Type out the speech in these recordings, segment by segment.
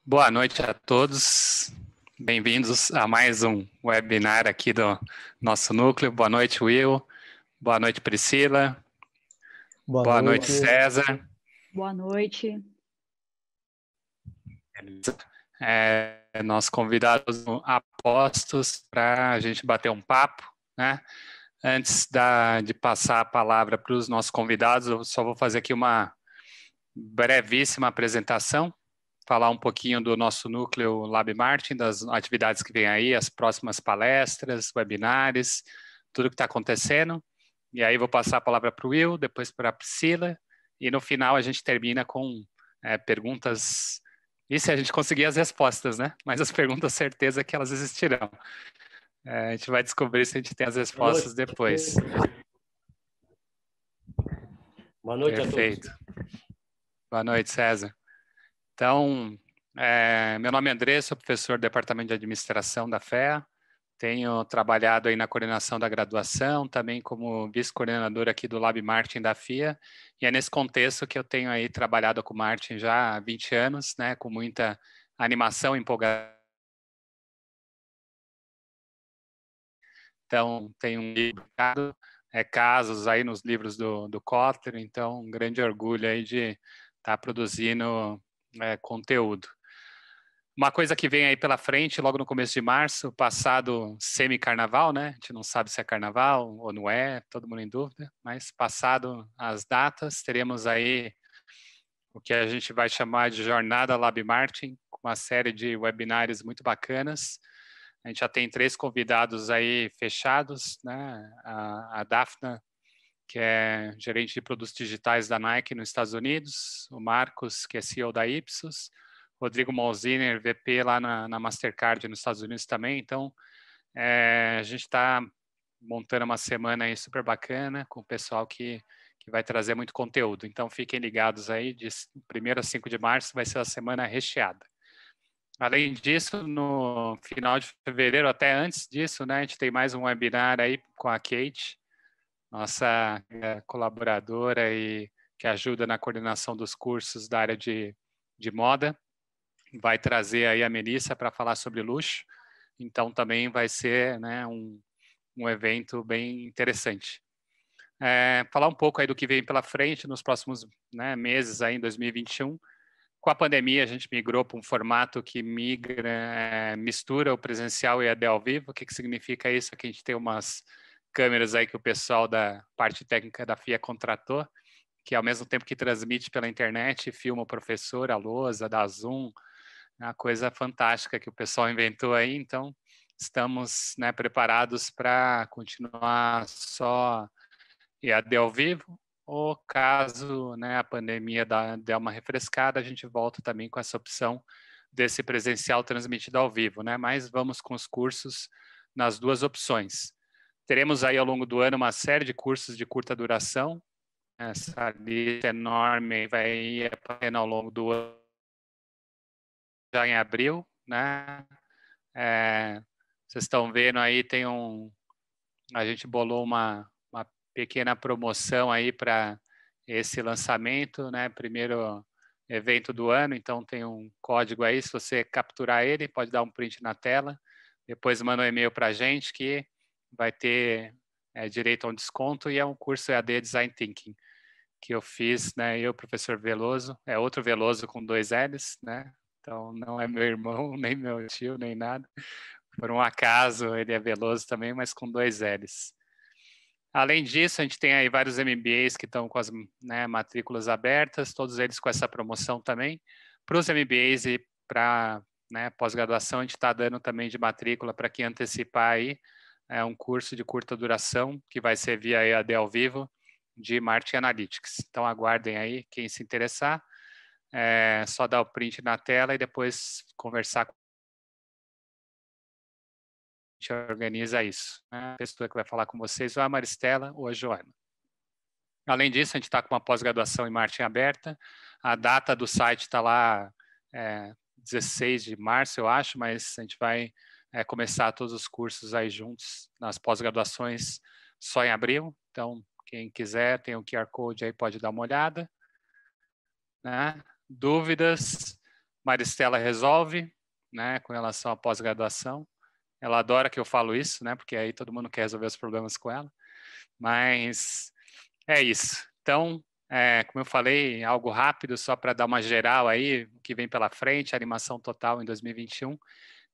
Boa noite a todos, bem-vindos a mais um webinar aqui do nosso núcleo. Boa noite, Will. Boa noite, Priscila. Boa noite, César. Boa noite. Nossos convidados apostos para a gente bater um papo, né? Antes de passar a palavra para os nossos convidados, eu só vou fazer aqui uma brevíssima apresentação, falar um pouquinho do nosso núcleo Lab Martin, das atividades que vem aí, as próximas palestras, webinars, tudo que está acontecendo. E aí vou passar a palavra para o Will, depois para a Priscila, e no final a gente termina com perguntas, e se a gente conseguir as respostas, né? Mas as perguntas, certeza que elas existirão. A gente vai descobrir se a gente tem as respostas depois. Boa noite Perfeito. a todos. Boa noite, César. Então, meu nome é André, sou professor do Departamento de Administração da FEA, tenho trabalhado aí na coordenação da graduação, também como vice-coordenador aqui do Lab Martin da FIA, e é nesse contexto que eu tenho aí trabalhado com o Martin já há 20 anos, né, com muita animação e empolgação. Então, tem um livro, casos aí nos livros do Kotler, então um grande orgulho aí de estar produzindo conteúdo. Uma coisa que vem aí pela frente, logo no começo de março, passado semi-carnaval, né? A gente não sabe se é carnaval ou não é, todo mundo em dúvida, mas passado as datas, teremos aí o que a gente vai chamar de Jornada Lab Martin, com uma série de webinários muito bacanas. A gente já tem 3 convidados aí fechados, né? A Daphna, que é gerente de produtos digitais da Nike nos Estados Unidos, o Marcos, que é CEO da Ipsos, Rodrigo Malziner, VP lá na Mastercard nos Estados Unidos também. Então, a gente está montando uma semana aí super bacana com o pessoal que vai trazer muito conteúdo. Então, fiquem ligados aí, de 1º a 5 de março vai ser uma semana recheada. Além disso, no final de fevereiro, até antes disso, né, a gente tem mais um webinar aí com a Kate, nossa colaboradora e que ajuda na coordenação dos cursos da área de moda. Vai trazer aí a Melissa para falar sobre luxo, então também vai ser, né, um evento bem interessante. Falar um pouco aí do que vem pela frente nos próximos, né, meses aí em 2021. Com a pandemia, a gente migrou para um formato que mistura o presencial e a ao vivo. O que significa isso? Que a gente tem umas câmeras aí que o pessoal da parte técnica da FIA contratou, que ao mesmo tempo que transmite pela internet, filma o professor, a lousa, da Zoom, uma coisa fantástica que o pessoal inventou aí. Então, estamos, né, preparados para continuar só EAD ao vivo, ou caso, né, a pandemia der uma refrescada, a gente volta também com essa opção desse presencial transmitido ao vivo, né? Mas vamos com os cursos nas 2 opções. Teremos aí ao longo do ano uma série de cursos de curta duração. Essa lista enorme vai ir ao longo do ano, já em abril, né? Vocês estão vendo aí, a gente bolou uma pequena promoção aí para esse lançamento, né? Primeiro evento do ano, então tem um código aí, se você capturar ele, pode dar um print na tela, depois manda um e-mail para a gente que vai ter direito a um desconto, e é um curso EAD Design Thinking, que eu fiz, né? Eu, professor Veloso, é outro Veloso com 2 L's, né? Então não é meu irmão, nem meu tio, nem nada. Por um acaso, ele é Veloso também, mas com 2 L's. Além disso, a gente tem aí vários MBAs que estão com as, né, matrículas abertas, todos eles com essa promoção também. Para os MBAs e para, né, pós-graduação, a gente está dando também de matrícula para quem antecipar aí um curso de curta duração, que vai ser via EAD ao vivo, de Marketing Analytics. Então, aguardem aí, quem se interessar, só dar o print na tela e depois conversar com a gente, organiza isso. Né? A pessoa que vai falar com vocês ou a Maristela ou a Joana. Além disso, a gente está com uma pós-graduação em marketing aberta. A data do site está lá 16 de março, eu acho, mas a gente vai começar todos os cursos aí juntos nas pós-graduações só em abril. Então, quem quiser, tem o QR Code aí, pode dar uma olhada. Né? Dúvidas, Maristela resolve, né, com relação à pós-graduação. Ela adora que eu falo isso, né, porque aí todo mundo quer resolver os problemas com ela. Mas é isso. Então, como eu falei, algo rápido, só para dar uma geral aí, o que vem pela frente, animação total em 2021.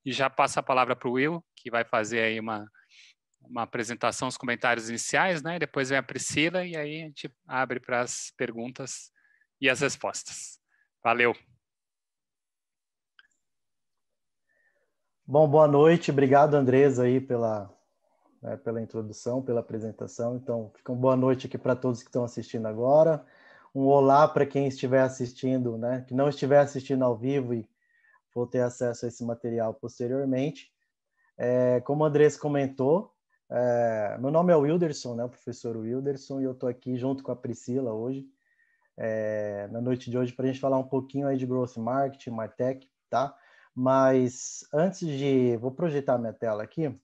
E já passo a palavra para o Will, que vai fazer aí uma apresentação, os comentários iniciais, né? Depois vem a Priscila e aí a gente abre para as perguntas e as respostas. Valeu! Bom, boa noite. Obrigado, Andresa, aí pela introdução, pela apresentação. Então, fica uma boa noite aqui para todos que estão assistindo agora. Um olá para quem estiver assistindo, né? Que não estiver assistindo ao vivo e for ter acesso a esse material posteriormente. Como a Andressa comentou, meu nome é Wilderson, né? O professor Wilderson, e eu estou aqui junto com a Priscila hoje, na noite de hoje, para a gente falar um pouquinho aí de Growth Marketing, Martech, tá? Mas antes de... Vou projetar minha tela aqui.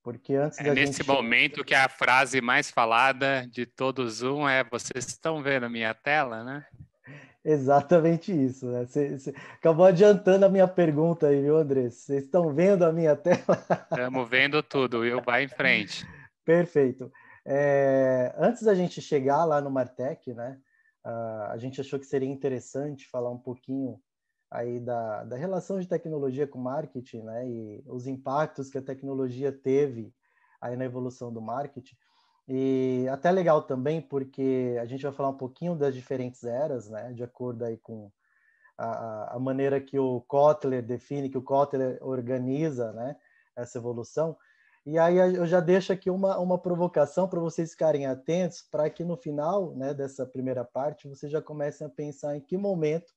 Porque antes da nesse momento que a frase mais falada de todo o Zoom é: vocês estão vendo a minha tela, né? Exatamente isso, né? Você acabou adiantando a minha pergunta aí, viu, André? Vocês estão vendo a minha tela? Estamos vendo tudo, Will, vai em frente. Perfeito. Antes da gente chegar lá no Martech, né? A gente achou que seria interessante falar um pouquinho aí da relação de tecnologia com marketing, né? E os impactos que a tecnologia teve aí na evolução do marketing. E até legal também, porque a gente vai falar um pouquinho das diferentes eras, né? De acordo aí com a maneira que o Kotler define, que o Kotler organiza, né? Essa evolução. E aí eu já deixo aqui uma provocação para vocês ficarem atentos, para que no final, né, dessa primeira parte, vocês já comecem a pensar em que momento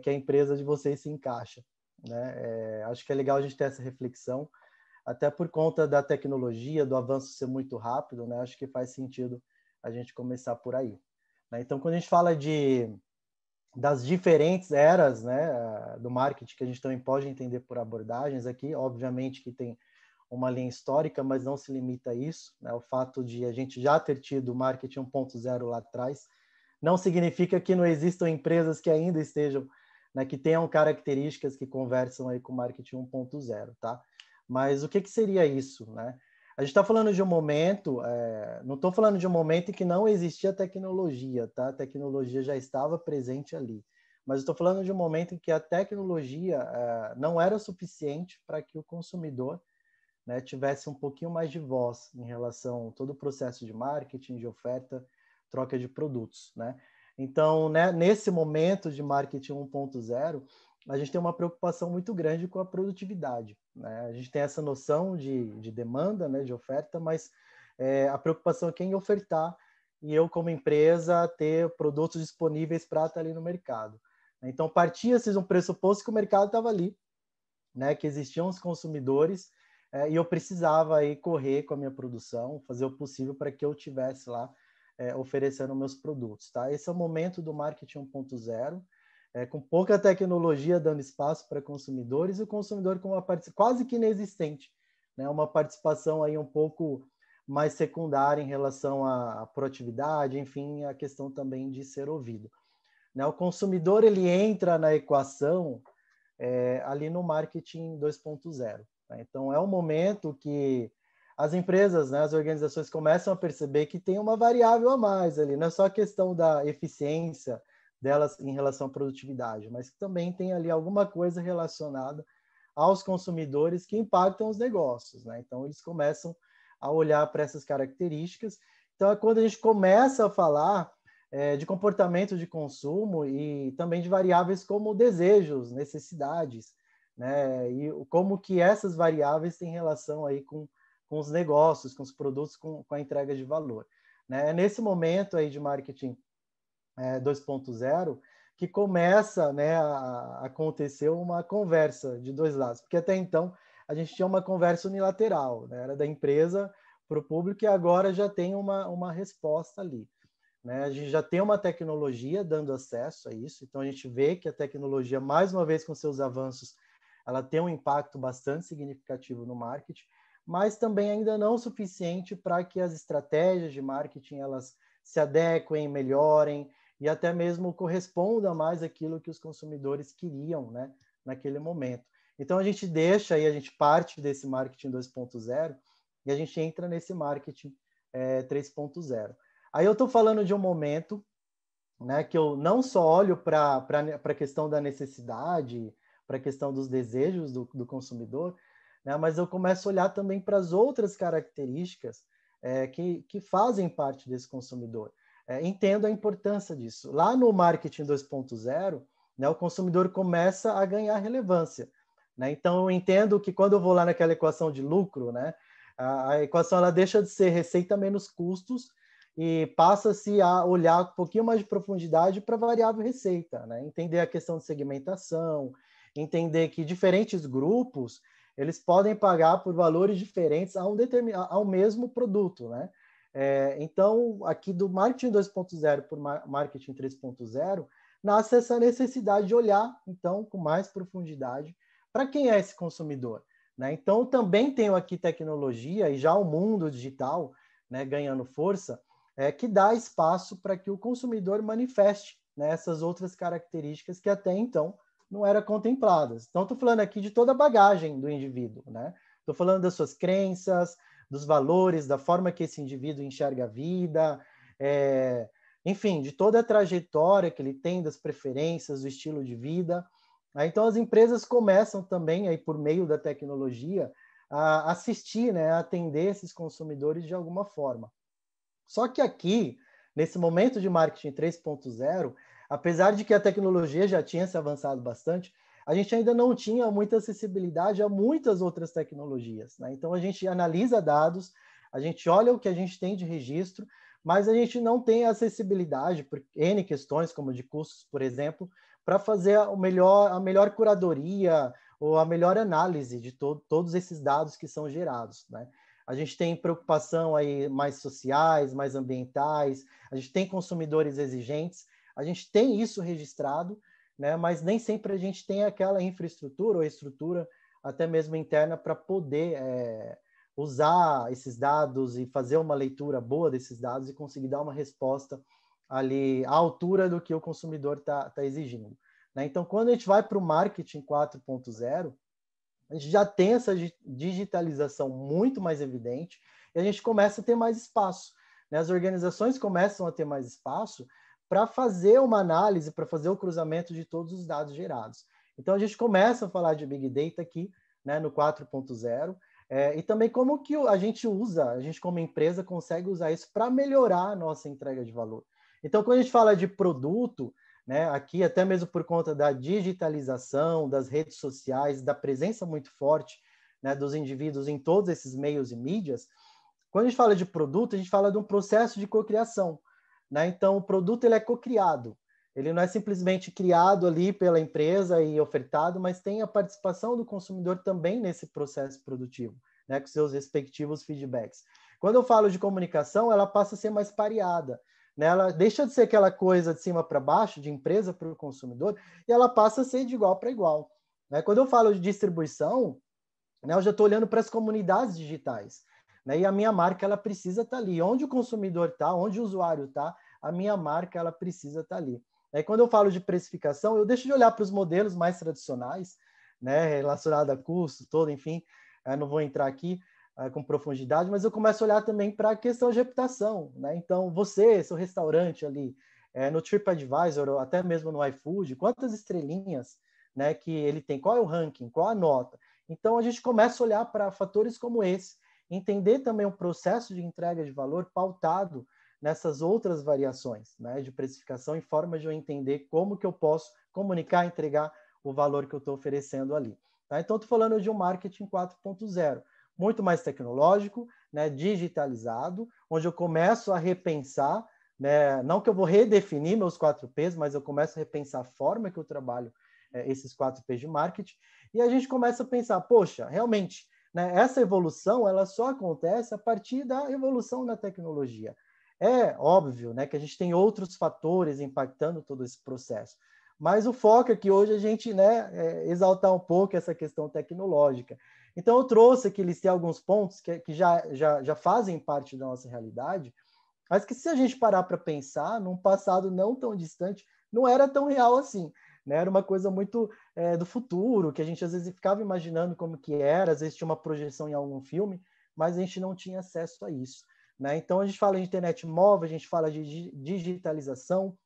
que a empresa de vocês se encaixa, né? Acho que é legal a gente ter essa reflexão, até por conta da tecnologia, do avanço ser muito rápido, né? Acho que faz sentido a gente começar por aí, né? Então, quando a gente fala das diferentes eras, né, do marketing, que a gente também pode entender por abordagens aqui, obviamente que tem uma linha histórica, mas não se limita a isso, né? O fato de a gente já ter tido o marketing 1.0 lá atrás não significa que não existam empresas que ainda estejam, né, que tenham características que conversam aí com o marketing 1.0, tá? Mas o que seria isso, né? A gente está falando de um momento, não estou falando de um momento em que não existia tecnologia, tá? A tecnologia já estava presente ali. Mas estou falando de um momento em que a tecnologia não era suficiente para que o consumidor, né, tivesse um pouquinho mais de voz em relação a todo o processo de marketing, de oferta, troca de produtos, né? Então, né, nesse momento de marketing 1.0, a gente tem uma preocupação muito grande com a produtividade, né? A gente tem essa noção de demanda, né, de oferta, mas a preocupação é quem ofertar e eu, como empresa, ter produtos disponíveis para estar ali no mercado. Então, partia-se de um pressuposto que o mercado estava ali, né, que existiam os consumidores, e eu precisava aí correr com a minha produção, fazer o possível para que eu tivesse lá oferecendo meus produtos, tá? Esse é o momento do marketing 1.0, com pouca tecnologia dando espaço para consumidores e o consumidor com uma participação quase que inexistente, né? Uma participação aí um pouco mais secundária em relação à proatividade, enfim, a questão também de ser ouvido, né? O consumidor ele entra na equação ali no marketing 2.0. Né? Então, é um momento que as empresas, né, as organizações começam a perceber que tem uma variável a mais ali, não é só a questão da eficiência delas em relação à produtividade, mas que também tem ali alguma coisa relacionada aos consumidores que impactam os negócios. Né? Então, eles começam a olhar para essas características. Então, é quando a gente começa a falar de comportamento de consumo e também de variáveis como desejos, necessidades, né? E como que essas variáveis têm relação aí com os negócios, com os produtos, com a entrega de valor. Né? É nesse momento aí de marketing 2.0 que começa, né, a acontecer uma conversa de dois lados, porque até então a gente tinha uma conversa unilateral, né? Era da empresa para o público e agora já tem uma resposta ali. Né? A gente já tem uma tecnologia dando acesso a isso, então a gente vê que a tecnologia, mais uma vez com seus avanços, ela tem um impacto bastante significativo no marketing, mas também ainda não o suficiente para que as estratégias de marketing elas se adequem, melhorem e até mesmo corresponda mais àquilo que os consumidores queriam, né, naquele momento. Então, a gente deixa aí, a gente parte desse marketing 2.0 e a gente entra nesse marketing 3.0. Aí eu estou falando de um momento, né, que eu não só olho para a questão da necessidade, para a questão dos desejos do consumidor, né, mas eu começo a olhar também para as outras características que fazem parte desse consumidor. Entendo a importância disso. Lá no marketing 2.0, né, o consumidor começa a ganhar relevância. Né? Então, eu entendo que quando eu vou lá naquela equação de lucro, né, a equação ela deixa de ser receita menos custos e passa-se a olhar um pouquinho mais de profundidade para a variável receita, né? Entender a questão de segmentação, entender que diferentes grupos eles podem pagar por valores diferentes ao mesmo produto, né? Então, aqui do marketing 2.0 para o marketing 3.0, nasce essa necessidade de olhar, então, com mais profundidade para quem é esse consumidor, né? Então, também tenho aqui tecnologia e já o mundo digital, né, ganhando força, que dá espaço para que o consumidor manifeste, né, essas outras características que até então não eram contempladas. Então, estou falando aqui de toda a bagagem do indivíduo, né? Estou falando das suas crenças, dos valores, da forma que esse indivíduo enxerga a vida, enfim, de toda a trajetória que ele tem, das preferências, do estilo de vida. Então, as empresas começam também, aí, por meio da tecnologia, a assistir, né, a atender esses consumidores de alguma forma. Só que aqui, nesse momento de marketing 3.0, apesar de que a tecnologia já tinha se avançado bastante, a gente ainda não tinha muita acessibilidade a muitas outras tecnologias, né? Então, a gente analisa dados, a gente olha o que a gente tem de registro, mas a gente não tem acessibilidade por N questões, como de custos, por exemplo, para fazer a melhor curadoria ou a melhor análise de todos esses dados que são gerados, né? A gente tem preocupação aí mais sociais, mais ambientais, a gente tem consumidores exigentes, a gente tem isso registrado, né? Mas nem sempre a gente tem aquela infraestrutura ou estrutura, até mesmo interna, para poder usar esses dados e fazer uma leitura boa desses dados e conseguir dar uma resposta ali à altura do que o consumidor está exigindo. Né? Então, quando a gente vai para o marketing 4.0, a gente já tem essa digitalização muito mais evidente e a gente começa a ter mais espaço, né? As organizações começam a ter mais espaço para fazer uma análise, para fazer o cruzamento de todos os dados gerados. Então, a gente começa a falar de Big Data aqui, né, no 4.0, e também como que a gente como empresa consegue usar isso para melhorar a nossa entrega de valor. Então, quando a gente fala de produto, né, aqui até mesmo por conta da digitalização, das redes sociais, da presença muito forte, né, dos indivíduos em todos esses meios e mídias, quando a gente fala de produto, a gente fala de um processo de cocriação, né? Então, o produto ele é cocriado, ele não é simplesmente criado ali pela empresa e ofertado, mas tem a participação do consumidor também nesse processo produtivo, né, com seus respectivos feedbacks. Quando eu falo de comunicação, ela passa a ser mais pareada. Ela deixa de ser aquela coisa de cima para baixo, de empresa para o consumidor, e ela passa a ser de igual para igual. Quando eu falo de distribuição, eu já estou olhando para as comunidades digitais. E a minha marca ela precisa estar ali. Onde o consumidor está, onde o usuário está, a minha marca ela precisa estar ali. Quando eu falo de precificação, eu deixo de olhar para os modelos mais tradicionais, né, relacionados a custo, todo, enfim, não vou entrar aqui com profundidade, mas eu começo a olhar também para a questão de reputação, né? Então, seu restaurante ali, no TripAdvisor, ou até mesmo no iFood, quantas estrelinhas, né, que ele tem, qual é o ranking, qual a nota? Então, a gente começa a olhar para fatores como esse, entender também o processo de entrega de valor pautado nessas outras variações, né, de precificação e formas de eu entender como que eu posso comunicar, entregar o valor que eu estou oferecendo ali. Tá? Então, estou falando de um marketing 4.0, muito mais tecnológico, né, digitalizado, onde eu começo a repensar, né, não que eu vou redefinir meus 4Ps, mas eu começo a repensar a forma que eu trabalho esses 4Ps de marketing, e a gente começa a pensar, poxa, realmente, né, essa evolução ela só acontece a partir da evolução na tecnologia. É óbvio, né, que a gente tem outros fatores impactando todo esse processo, mas o foco é que hoje a gente, né, exaltar um pouco essa questão tecnológica. Então, eu trouxe aqui, listei alguns pontos que já fazem parte da nossa realidade, mas que se a gente parar para pensar, num passado não tão distante, não era tão real assim, né? Era uma coisa muito do futuro, que a gente às vezes ficava imaginando como que era, às vezes tinha uma projeção em algum filme, mas a gente não tinha acesso a isso, né? Então a gente fala de internet móvel, a gente fala de digitalização,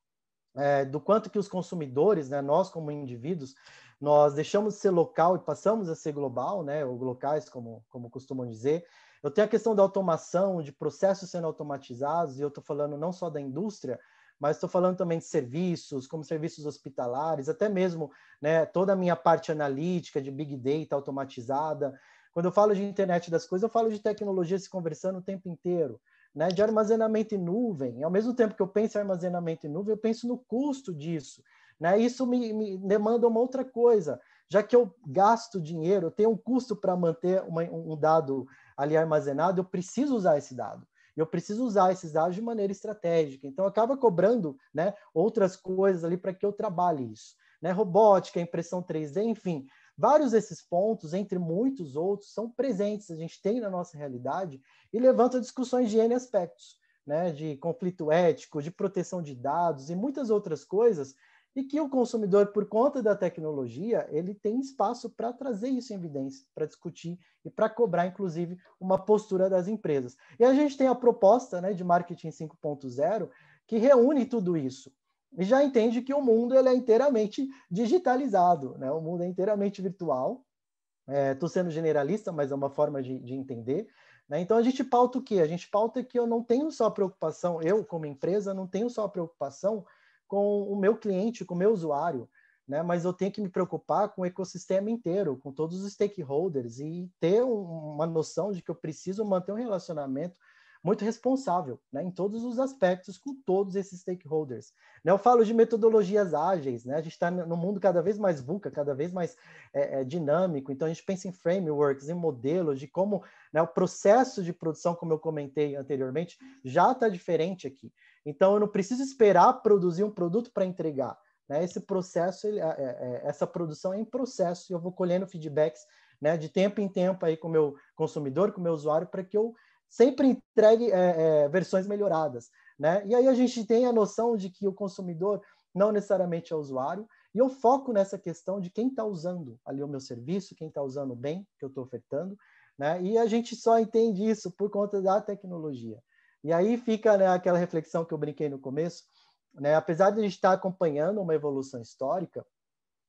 do quanto que os consumidores, né, nós como indivíduos, nós deixamos de ser local e passamos a ser global, né, ou locais, como costumam dizer. Eu tenho a questão da automação, de processos sendo automatizados, e eu estou falando não só da indústria, mas estou falando também de serviços, como serviços hospitalares, até mesmo, né, toda a minha parte analítica de Big Data automatizada. Quando eu falo de internet das coisas, eu falo de tecnologia se conversando o tempo inteiro, né, de armazenamento em nuvem. Ao mesmo tempo que eu penso em armazenamento em nuvem, eu penso no custo disso, né? Isso me demanda uma outra coisa. Já que eu gasto dinheiro, eu tenho um custo para manter um dado ali armazenado, eu preciso usar esse dado. Eu preciso usar esses dados de maneira estratégica. Então, acaba cobrando, né, outras coisas ali para que eu trabalhe isso, né? Robótica, impressão 3D, enfim. Vários desses pontos, entre muitos outros, são presentes, a gente tem na nossa realidade e levanta discussões de N aspectos, né? De conflito ético, de proteção de dados e muitas outras coisas, e que o consumidor, por conta da tecnologia, ele tem espaço para trazer isso em evidência, para discutir e para cobrar, inclusive, uma postura das empresas. E a gente tem a proposta, né, de marketing 5.0, que reúne tudo isso. E já entende que o mundo ele é inteiramente digitalizado, né? O mundo é inteiramente virtual. Estou sendo generalista, mas é uma forma de entender, né? Então, a gente pauta o quê? A gente pauta que eu não tenho só preocupação, eu, como empresa, não tenho só preocupação com o meu cliente, com o meu usuário, né? Mas eu tenho que me preocupar com o ecossistema inteiro, com todos os stakeholders e ter uma noção de que eu preciso manter um relacionamento muito responsável, né, em todos os aspectos com todos esses stakeholders. Né, eu falo de metodologias ágeis, né, a gente está no mundo cada vez mais VUCA, cada vez mais dinâmico, então a gente pensa em frameworks, em modelos, de como, né, o processo de produção, como eu comentei anteriormente, já está diferente aqui. Então eu não preciso esperar produzir um produto para entregar. Né, esse processo, essa produção é em processo, e eu vou colhendo feedbacks, né, de tempo em tempo aí com o meu consumidor, com o meu usuário, para que eu sempre entregue versões melhoradas, né? E aí a gente tem a noção de que o consumidor não necessariamente é o usuário, e eu foco nessa questão de quem está usando ali o meu serviço, quem está usando o bem que eu estou ofertando, né? E a gente só entende isso por conta da tecnologia. E aí fica, né, aquela reflexão que eu brinquei no começo, né? Apesar de a gente estar acompanhando uma evolução histórica,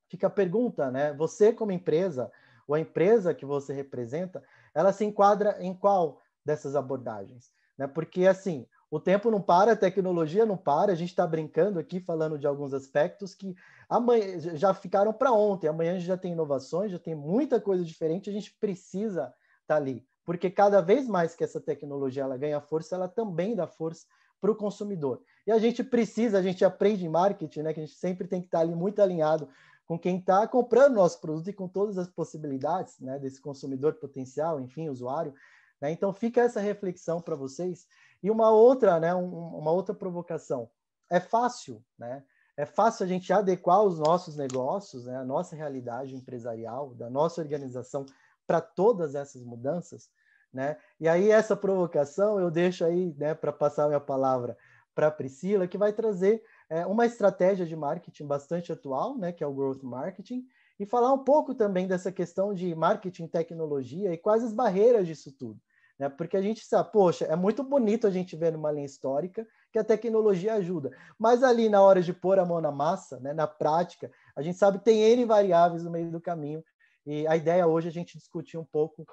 fica a pergunta, né? Você como empresa, ou a empresa que você representa, ela se enquadra em qual dessas abordagens, né? Porque assim, o tempo não para, a tecnologia não para, a gente está brincando aqui, falando de alguns aspectos que amanhã já ficaram para ontem, amanhã a gente já tem inovações, já tem muita coisa diferente, a gente precisa estar ali, porque cada vez mais que essa tecnologia ela ganha força, ela também dá força para o consumidor. E a gente precisa, a gente aprende em marketing, né, que a gente sempre tem que estar ali muito alinhado com quem está comprando nosso produto e com todas as possibilidades, né, desse consumidor potencial, enfim, usuário. Né? Então, fica essa reflexão para vocês. E uma outra, né, uma outra provocação. É fácil, né? É fácil a gente adequar os nossos negócios, né, a nossa realidade empresarial, da nossa organização para todas essas mudanças, né? E aí essa provocação eu deixo aí, né, para passar a minha palavra para a Priscila, que vai trazer uma estratégia de marketing bastante atual, né, que é o Growth Marketing, e falar um pouco também dessa questão de marketing, tecnologia e quais as barreiras disso tudo. Né? Porque a gente sabe, poxa, é muito bonito a gente ver numa linha histórica que a tecnologia ajuda, mas ali na hora de pôr a mão na massa, né, na prática, a gente sabe que tem N variáveis no meio do caminho, e a ideia hoje é a gente discutir um pouco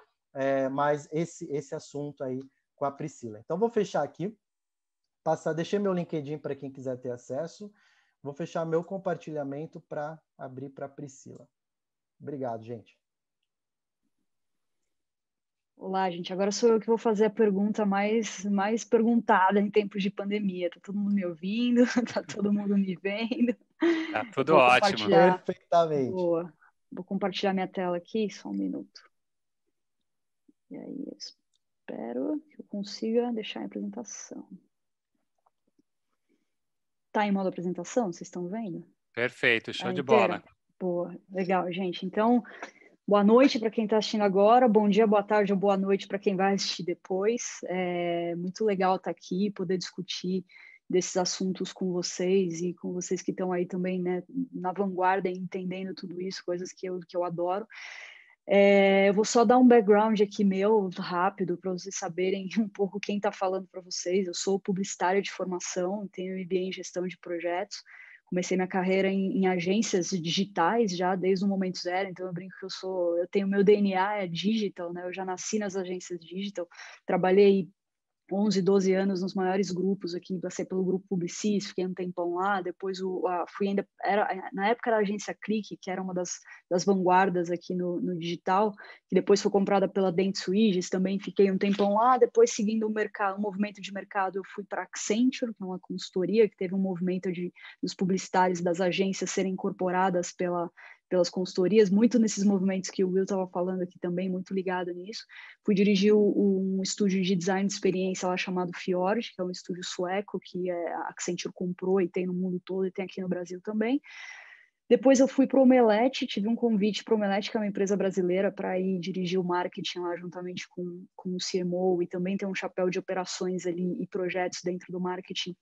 mais esse assunto aí com a Priscila. Então, vou fechar aqui, deixei meu LinkedIn para quem quiser ter acesso, vou fechar meu compartilhamento para abrir para a Priscila. Obrigado, gente. Olá, gente. Agora sou eu que vou fazer a pergunta mais perguntada em tempos de pandemia. Tá todo mundo me ouvindo? Tá todo mundo me vendo? Tá tudo ótimo. Perfeitamente. Boa. Vou compartilhar minha tela aqui, só um minuto. E aí, eu espero que eu consiga deixar a apresentação. Tá em modo apresentação? Vocês estão vendo? Perfeito, show Tá de inteira? bola. Boa, legal, gente. Então, Boa noite para quem está assistindo agora, bom dia, boa tarde ou boa noite para quem vai assistir depois. É muito legal estar aqui, poder discutir desses assuntos com vocês e com vocês que estão aí também, né, na vanguarda, entendendo tudo isso, coisas que eu adoro. Eu vou só dar um background aqui meu, rápido, para vocês saberem um pouco quem está falando para vocês. Eu sou publicitária de formação, tenho MBA em gestão de projetos. Comecei minha carreira em agências digitais já desde o momento zero, então eu brinco que eu tenho meu DNA é digital, né? Eu já nasci nas agências digital, trabalhei 11, 12 anos nos maiores grupos aqui, passei pelo grupo Publicis, fiquei um tempão lá, depois fui ainda, na época era a agência Click, que era uma das vanguardas aqui no digital, que depois foi comprada pela Dentsuigis, também fiquei um tempão lá, depois seguindo o movimento de mercado, eu fui para a Accenture, que é uma consultoria, que teve um movimento dos publicitários das agências serem incorporadas pelas consultorias, muito nesses movimentos que o Will estava falando aqui também, muito ligado nisso. Fui dirigir um estúdio de design de experiência lá chamado Fjord, que é um estúdio sueco que a Accenture comprou e tem no mundo todo e tem aqui no Brasil também. Depois eu fui para o Omelete, tive um convite para o Omelete, que é uma empresa brasileira, para ir dirigir o marketing lá juntamente com o CMO e também ter um chapéu de operações ali e projetos dentro do marketing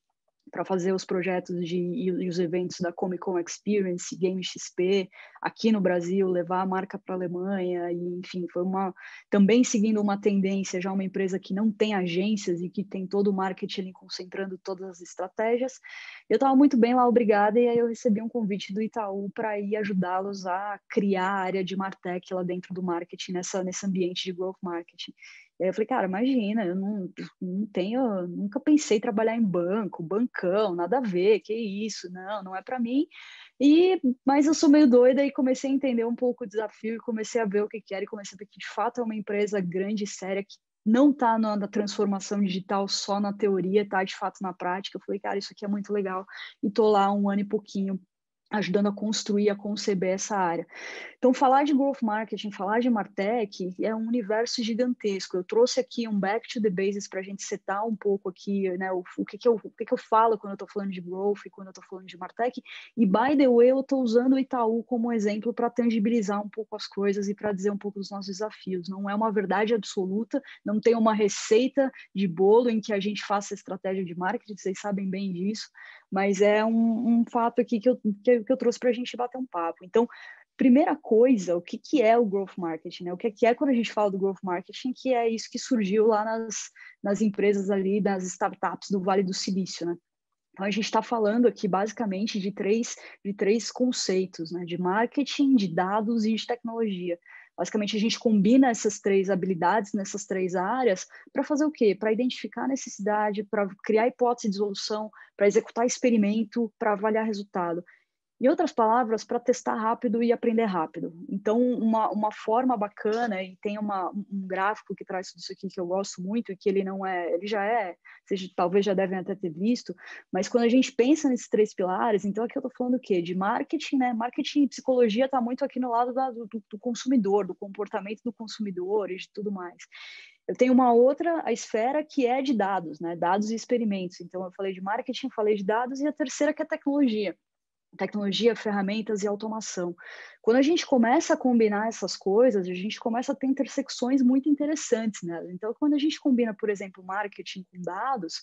para fazer os projetos e os eventos da Comic Con Experience, Game XP, aqui no Brasil, levar a marca para a Alemanha, e enfim, foi também seguindo uma tendência, já uma empresa que não tem agências e que tem todo o marketing ali, concentrando todas as estratégias. Eu estava muito bem lá, obrigada, e aí eu recebi um convite do Itaú para ir ajudá-los a criar a área de Martech lá dentro do marketing, nesse ambiente de growth marketing. E aí eu falei, cara, imagina, eu não tenho, nunca pensei em trabalhar em bancão, nada a ver, que isso, não é para mim. Mas eu sou meio doida e comecei a entender um pouco o desafio e comecei a ver o que era e comecei a ver que de fato é uma empresa grande e séria que não está na transformação digital só na teoria, está de fato na prática. Eu falei, cara, isso aqui é muito legal e estou lá 1 ano e pouquinho ajudando a construir, a conceber essa área. Então, falar de growth marketing, falar de Martech é um universo gigantesco. Eu trouxe aqui um back to the basics para a gente setar um pouco aqui, né, o que eu falo quando eu estou falando de growth e quando eu estou falando de Martech. E, by the way, eu estou usando o Itaú como exemplo para tangibilizar um pouco as coisas e para dizer um pouco dos nossos desafios. Não é uma verdade absoluta, não tem uma receita de bolo em que a gente faça estratégia de marketing, vocês sabem bem disso, mas é um fato aqui que eu trouxe para a gente bater um papo. Então, primeira coisa, o que é o growth marketing, né? O que é quando a gente fala do growth marketing, que é isso que surgiu lá nas empresas ali, das startups do Vale do Silício, né? Então, a gente está falando aqui basicamente de três conceitos, né? De marketing, de dados e de tecnologia. Basicamente, a gente combina essas 3 habilidades nessas 3 áreas para fazer o quê? Para identificar a necessidade, para criar hipótese de solução, para executar experimento, para avaliar resultado. Em outras palavras, para testar rápido e aprender rápido. Então, uma forma bacana, e tem um gráfico que traz tudo isso aqui que eu gosto muito, e que ele já é, vocês talvez já devem até ter visto, mas quando a gente pensa nesses 3 pilares, então aqui eu estou falando o quê? De marketing, né? Marketing e psicologia está muito aqui no lado do consumidor, do comportamento do consumidor e de tudo mais. Eu tenho uma outra esfera que é de dados, né? Dados e experimentos. Então, eu falei de marketing, falei de dados, e a terceira que é tecnologia. Tecnologia, ferramentas e automação. Quando a gente começa a combinar essas coisas, a gente começa a ter intersecções muito interessantes, né? Então, quando a gente combina, por exemplo, marketing com dados,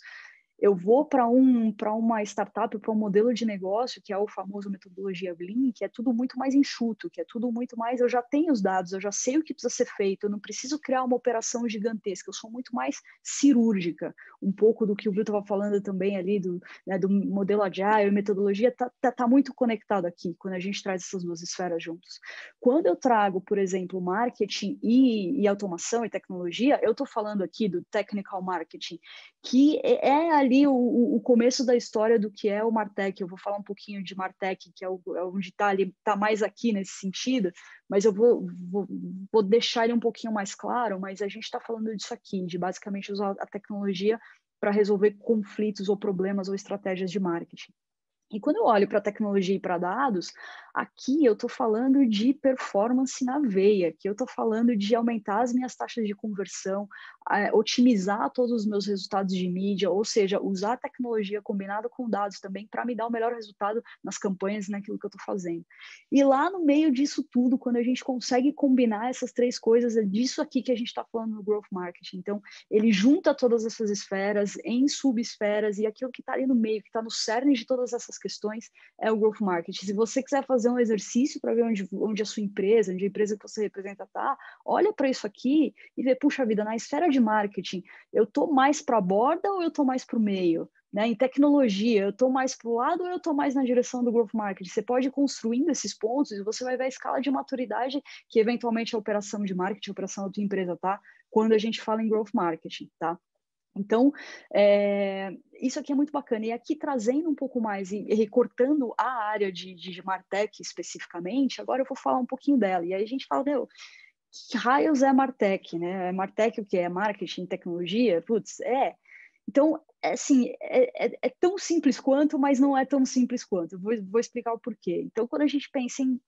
eu vou para uma startup, para um modelo de negócio, que é o famoso metodologia Lean, que é tudo muito mais enxuto, que é tudo muito mais, eu já tenho os dados, eu já sei o que precisa ser feito, eu não preciso criar uma operação gigantesca, eu sou muito mais cirúrgica, um pouco do que o Will estava falando também ali, do modelo Agile, metodologia, tá muito conectado aqui, quando a gente traz essas 2 esferas juntos. Quando eu trago, por exemplo, marketing e automação e tecnologia, eu estou falando aqui do technical marketing, que é ali o começo da história do que é o Martech. Eu vou falar um pouquinho de Martech, que é onde está mais aqui nesse sentido, mas eu vou deixar ele um pouquinho mais claro, mas a gente está falando disso aqui, de basicamente usar a tecnologia para resolver conflitos ou problemas ou estratégias de marketing. E quando eu olho para tecnologia e para dados, Aqui eu estou falando de performance na veia, aqui eu estou falando de aumentar as minhas taxas de conversão, otimizar todos os meus resultados de mídia, ou seja, usar a tecnologia combinada com dados também para me dar o melhor resultado nas campanhas e naquilo que eu estou fazendo. E lá no meio disso tudo, quando a gente consegue combinar essas três coisas, é disso aqui que a gente está falando no Growth Marketing. Então, ele junta todas essas esferas em subesferas, e aquilo que está ali no meio, que está no cerne de todas essas questões, é o Growth Marketing. Se você quiser fazer um exercício para ver onde a sua empresa, onde a empresa que você representa está, olha para isso aqui e vê, puxa vida, na esfera de marketing, eu estou mais para a borda ou eu estou mais para o meio? Né? Em tecnologia, eu estou mais para o lado ou eu estou mais na direção do Growth Marketing? Você pode ir construindo esses pontos e você vai ver a escala de maturidade que eventualmente a operação de marketing, a operação da tua empresa tá, quando a gente fala em Growth Marketing, tá? Então, isso aqui é muito bacana. E aqui trazendo um pouco mais e recortando a área de Martech especificamente, agora eu vou falar um pouquinho dela. E aí a gente fala, que raios é Martech, né? Martech o que é? Marketing, tecnologia? Putz, Então, assim, é tão simples quanto, mas não é tão simples quanto. Vou explicar o porquê. Então, quando a gente pensa em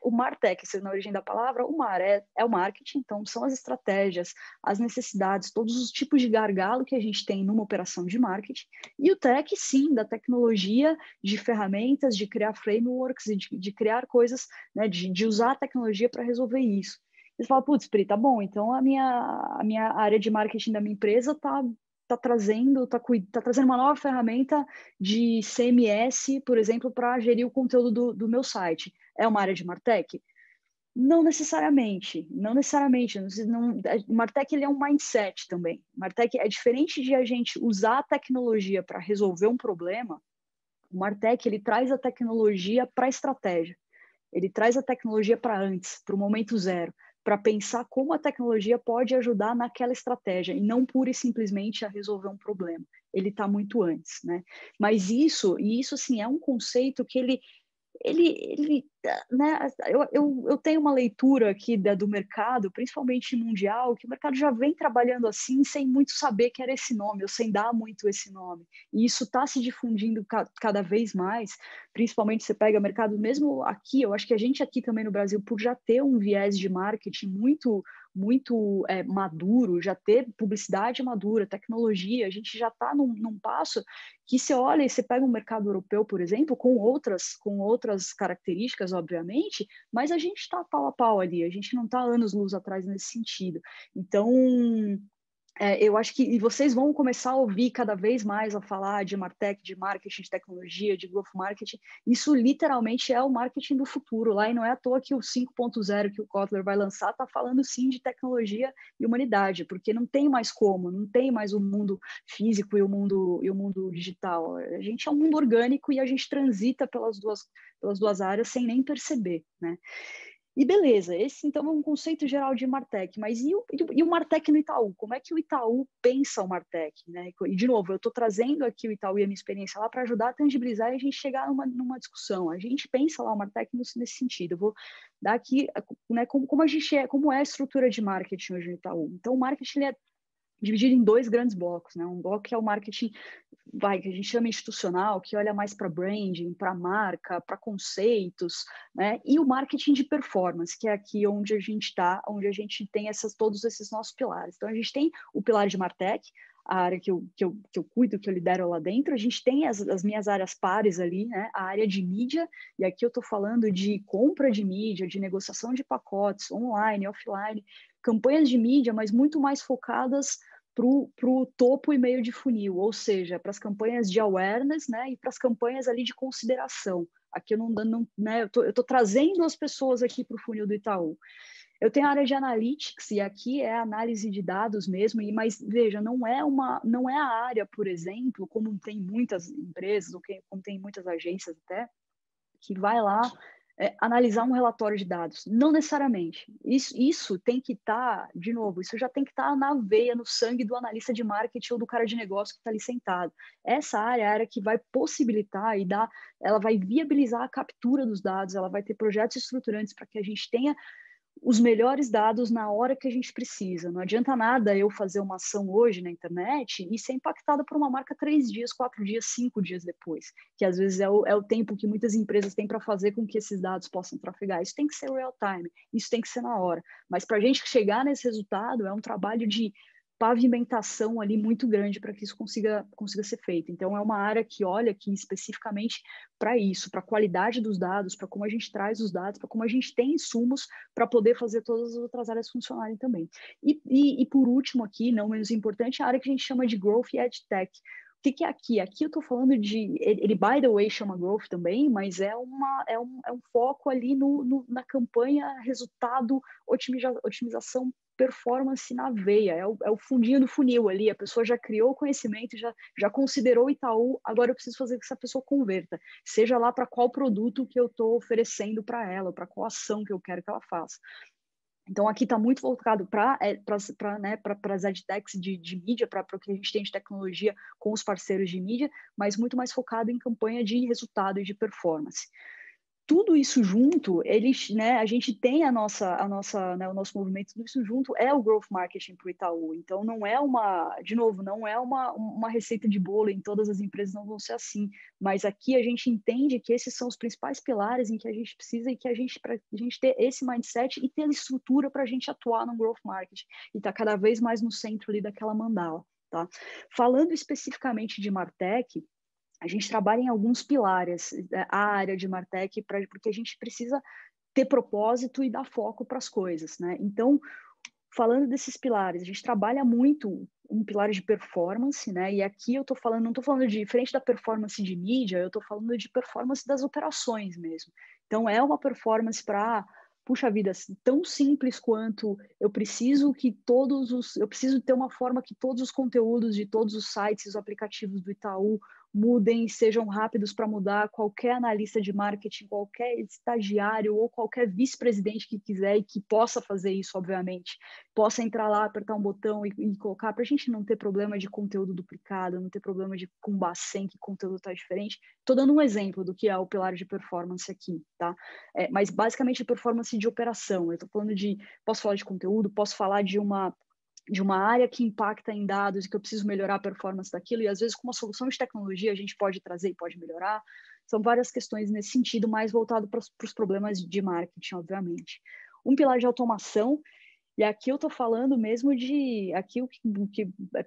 o Martech, na origem da palavra, o mar é o marketing, então são as estratégias, as necessidades, todos os tipos de gargalo que a gente tem numa operação de marketing. E o tech, sim, da tecnologia, de ferramentas, de criar frameworks, de criar coisas, né, de usar a tecnologia para resolver isso. Você fala, putz, Pri, tá bom, então a minha área de marketing da minha empresa tá trazendo uma nova ferramenta de CMS, por exemplo, para gerir o conteúdo do meu site. É uma área de Martech? Não necessariamente. Martech ele é um mindset também. Martech é diferente de a gente usar a tecnologia para resolver um problema. O Martech ele traz a tecnologia para a estratégia. Ele traz a tecnologia para antes, para o momento zero, para pensar como a tecnologia pode ajudar naquela estratégia e não pura e simplesmente a resolver um problema. Ele está muito antes, né? Mas isso assim, é um conceito que ele né, eu tenho uma leitura aqui do mercado, principalmente mundial, que o mercado já vem trabalhando assim, sem muito saber que era esse nome, ou sem dar muito esse nome. E isso está se difundindo cada vez mais, principalmente você pega mercado, mesmo aqui, eu acho que a gente aqui também no Brasil, por já ter um viés de marketing muito maduro, já ter publicidade madura, tecnologia, a gente já está num passo que você olha e você pega um mercado europeu, por exemplo, com outras características, obviamente, mas a gente está pau a pau ali, a gente não está anos-luz atrás nesse sentido. Então, eu acho que vocês vão começar a ouvir cada vez mais a falar de Martech, de marketing, de tecnologia, de growth marketing. Isso literalmente é o marketing do futuro lá, e não é à toa que o 5.0 que o Kotler vai lançar está falando sim de tecnologia e humanidade, porque não tem mais não tem mais o mundo físico e o mundo digital. A gente é um mundo orgânico e a gente transita pelas duas áreas sem nem perceber, né? E beleza, esse então é um conceito geral de Martech, mas e o Martech no Itaú? Como é que o Itaú pensa o Martech? Né? E, de novo, eu estou trazendo aqui o Itaú e a minha experiência lá para ajudar a tangibilizar e a gente chegar numa discussão. A gente pensa lá o Martech nesse sentido. Eu vou dar aqui, né, como é a estrutura de marketing hoje no Itaú. Então, o marketing é dividido em dois grandes blocos, né? Um bloco que é o marketing que a gente chama institucional, que olha mais para branding, para marca, para conceitos, né? E o marketing de performance, que é aqui onde a gente está, onde a gente tem todos esses nossos pilares. Então, a gente tem o pilar de Martech, a área que eu cuido, que eu lidero lá dentro. A gente tem as minhas áreas pares ali, né? A área de mídia, e aqui eu estou falando de compra de mídia, de negociação de pacotes, online, offline, campanhas de mídia, mas muito mais focadas para o topo e meio de funil, ou seja, para as campanhas de awareness, né, e para as campanhas ali de consideração. Aqui eu né, eu tô trazendo as pessoas aqui para o funil do Itaú. Eu tenho a área de analytics, e aqui é análise de dados mesmo, mas veja, não é a área, por exemplo, como tem muitas empresas, ou como tem muitas agências até, que vai lá analisar um relatório de dados. Não necessariamente. Isso tem que estar, de novo, isso já tem que estar na veia, no sangue do analista de marketing ou do cara de negócio que está ali sentado. Essa área é a área que vai possibilitar ela vai viabilizar a captura dos dados, ela vai ter projetos estruturantes para que a gente tenha os melhores dados na hora que a gente precisa. Não adianta nada eu fazer uma ação hoje na internet e ser impactada por uma marca 3 dias, 4 dias, 5 dias depois, que às vezes é o tempo que muitas empresas têm para fazer com que esses dados possam trafegar. Isso tem que ser real time, isso tem que ser na hora. Mas para a gente chegar nesse resultado, é um trabalho de pavimentação ali muito grande para que isso consiga ser feito. Então, é uma área que olha aqui especificamente para isso, para a qualidade dos dados, para como a gente traz os dados, para como a gente tem insumos para poder fazer todas as outras áreas funcionarem também. E por último aqui, não menos importante, a área que a gente chama de Growth e EdTech. O que é aqui? Aqui eu estou falando de... Ele, by the way, chama Growth também, mas é um foco ali na campanha, resultado, otimização, performance na veia, é o fundinho do funil ali, a pessoa já criou o conhecimento, já considerou o Itaú, agora eu preciso fazer que essa pessoa converta, seja lá para qual produto que eu estou oferecendo para ela, para qual ação que eu quero que ela faça. Então, aqui está muito voltado para as edtechs de mídia, para o que a gente tem de tecnologia com os parceiros de mídia, mas muito mais focado em campanha de resultado e de performance. Tudo isso junto, a gente tem o nosso movimento, tudo isso junto é o growth marketing para o Itaú. Então, não é uma receita de bolo, em todas as empresas não vão ser assim. Mas aqui a gente entende que esses são os principais pilares em que a gente precisa e que para a gente ter esse mindset e ter a estrutura para a gente atuar no growth marketing. E está cada vez mais no centro ali daquela mandala. Tá? Falando especificamente de Martech, a gente trabalha em alguns pilares, a área de Martech, porque a gente precisa ter propósito e dar foco para as coisas, né? Então, falando desses pilares, a gente trabalha muito um pilar de performance, né? E aqui eu não estou falando de diferente da performance de mídia, eu estou falando de performance das operações mesmo. Então, é uma performance para, puxa vida, tão simples quanto eu preciso ter uma forma que todos os conteúdos de todos os sites, os aplicativos do Itaú mudem, sejam rápidos para mudar, qualquer analista de marketing, qualquer estagiário ou qualquer vice-presidente que quiser e que possa fazer isso, obviamente, possa entrar lá, apertar um botão e colocar, para a gente não ter problema de conteúdo duplicado, não ter problema de com Bacen, que conteúdo está diferente. Estou dando um exemplo do que é o pilar de performance aqui, tá? Mas basicamente performance de operação. Eu estou falando posso falar de conteúdo, posso falar de uma área que impacta em dados e que eu preciso melhorar a performance daquilo, e às vezes com uma solução de tecnologia a gente pode trazer e pode melhorar. São várias questões nesse sentido, mais voltado para os problemas de marketing, obviamente. Um pilar de automação, e aqui eu estou falando mesmo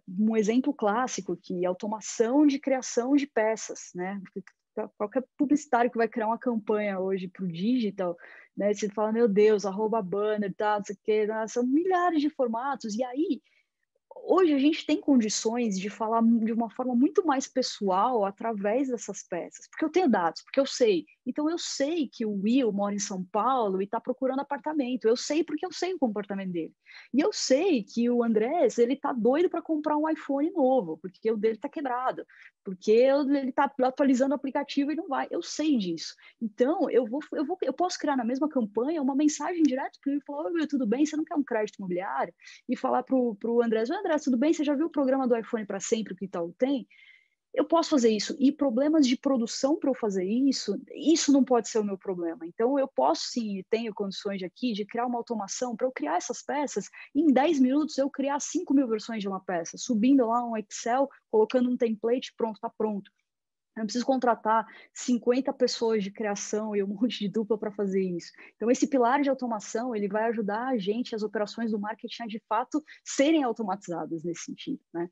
um exemplo clássico, que é automação de criação de peças, né? Qualquer publicitário que vai criar uma campanha hoje para o digital, né? Você fala, meu Deus, @banner, tá, não sei o quê, são milhares de formatos, e aí hoje a gente tem condições de falar de uma forma muito mais pessoal através dessas peças, porque eu tenho dados, porque eu sei. Então, eu sei que o Will mora em São Paulo e está procurando apartamento. Eu sei porque eu sei o comportamento dele. E eu sei que o Andrés, ele está doido para comprar um iPhone novo, porque o dele está quebrado, porque ele está atualizando o aplicativo e não vai. Eu sei disso. Então, eu posso criar na mesma campanha uma mensagem direto para ele e falar, oi, Will, tudo bem? Você não quer um crédito imobiliário? E falar para o Andrés, Andrés, tudo bem? Você já viu o programa do iPhone para sempre que Itaú tem? Eu posso fazer isso. E problemas de produção para eu fazer isso não pode ser o meu problema. Então, eu posso sim, tenho condições aqui de criar uma automação para eu criar essas peças. E em 10 minutos, eu criar 5.000 versões de uma peça, subindo lá um Excel, colocando um template, pronto, está pronto. Eu não preciso contratar 50 pessoas de criação e um monte de dupla para fazer isso. Então, esse pilar de automação, ele vai ajudar a gente, as operações do marketing, a de fato serem automatizadas nesse sentido, né?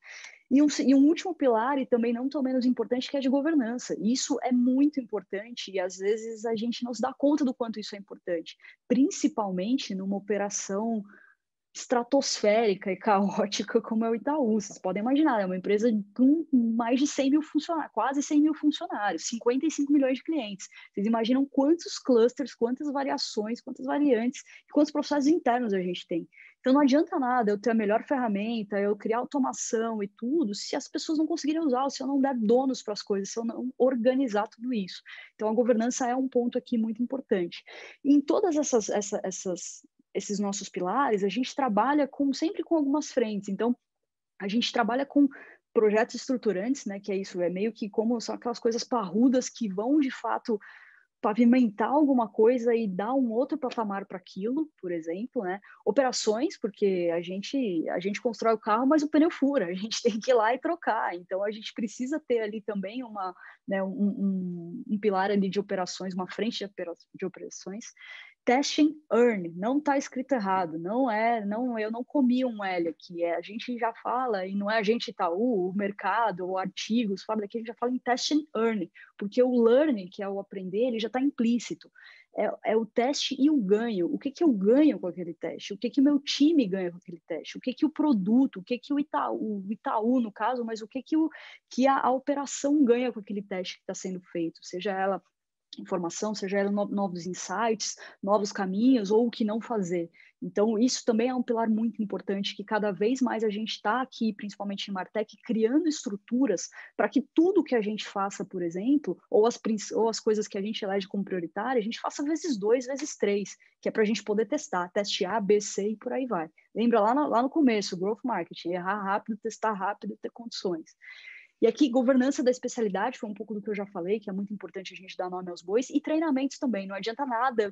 E um último pilar, e também não tão menos importante, que é de governança. Isso é muito importante e, às vezes, a gente não se dá conta do quanto isso é importante, principalmente numa operação estratosférica e caótica como é o Itaú. Vocês podem imaginar, é uma empresa com mais de 100 mil funcionários, quase 100 mil funcionários, 55 milhões de clientes. Vocês imaginam quantos clusters, quantas variações, quantas variantes, quantos processos internos a gente tem. Então não adianta nada eu ter a melhor ferramenta, eu criar automação e tudo, se as pessoas não conseguirem usar, se eu não der donos para as coisas, se eu não organizar tudo isso. Então a governança é um ponto aqui muito importante. E em todas esses nossos pilares, a gente trabalha sempre com algumas frentes. Então, a gente trabalha com projetos estruturantes, né, que é isso, é meio que como são aquelas coisas parrudas que vão, de fato, pavimentar alguma coisa e dar um outro patamar para aquilo, por exemplo, né? Operações, porque a gente constrói o carro, mas o pneu fura, a gente tem que ir lá e trocar. Então, a gente precisa ter ali também um pilar ali de operações, uma frente de operações. Test and earn, não está escrito errado, eu não comi um L aqui, a gente já fala, e não é a gente Itaú, o mercado, o artigos, fala daqui, a gente já fala em test and earn, porque o learning, que é o aprender, ele já está implícito, é o teste e o ganho, o que eu ganho com aquele teste, o que meu time ganha com aquele teste, o que o produto, o que o Itaú no caso, mas o que a operação ganha com aquele teste que está sendo feito, seja ela informação, seja ela novos insights, novos caminhos ou o que não fazer. Então, isso também é um pilar muito importante que cada vez mais a gente está aqui, principalmente em Martech, criando estruturas para que tudo que a gente faça, por exemplo, ou as coisas que a gente elege como prioritária, a gente faça vezes 2, vezes 3, que é para a gente poder testar, teste A, B, C e por aí vai. Lembra lá no começo, growth marketing, errar rápido, testar rápido, ter condições. E aqui, governança da especialidade, foi um pouco do que eu já falei, que é muito importante a gente dar nome aos bois, e treinamentos também. Não adianta nada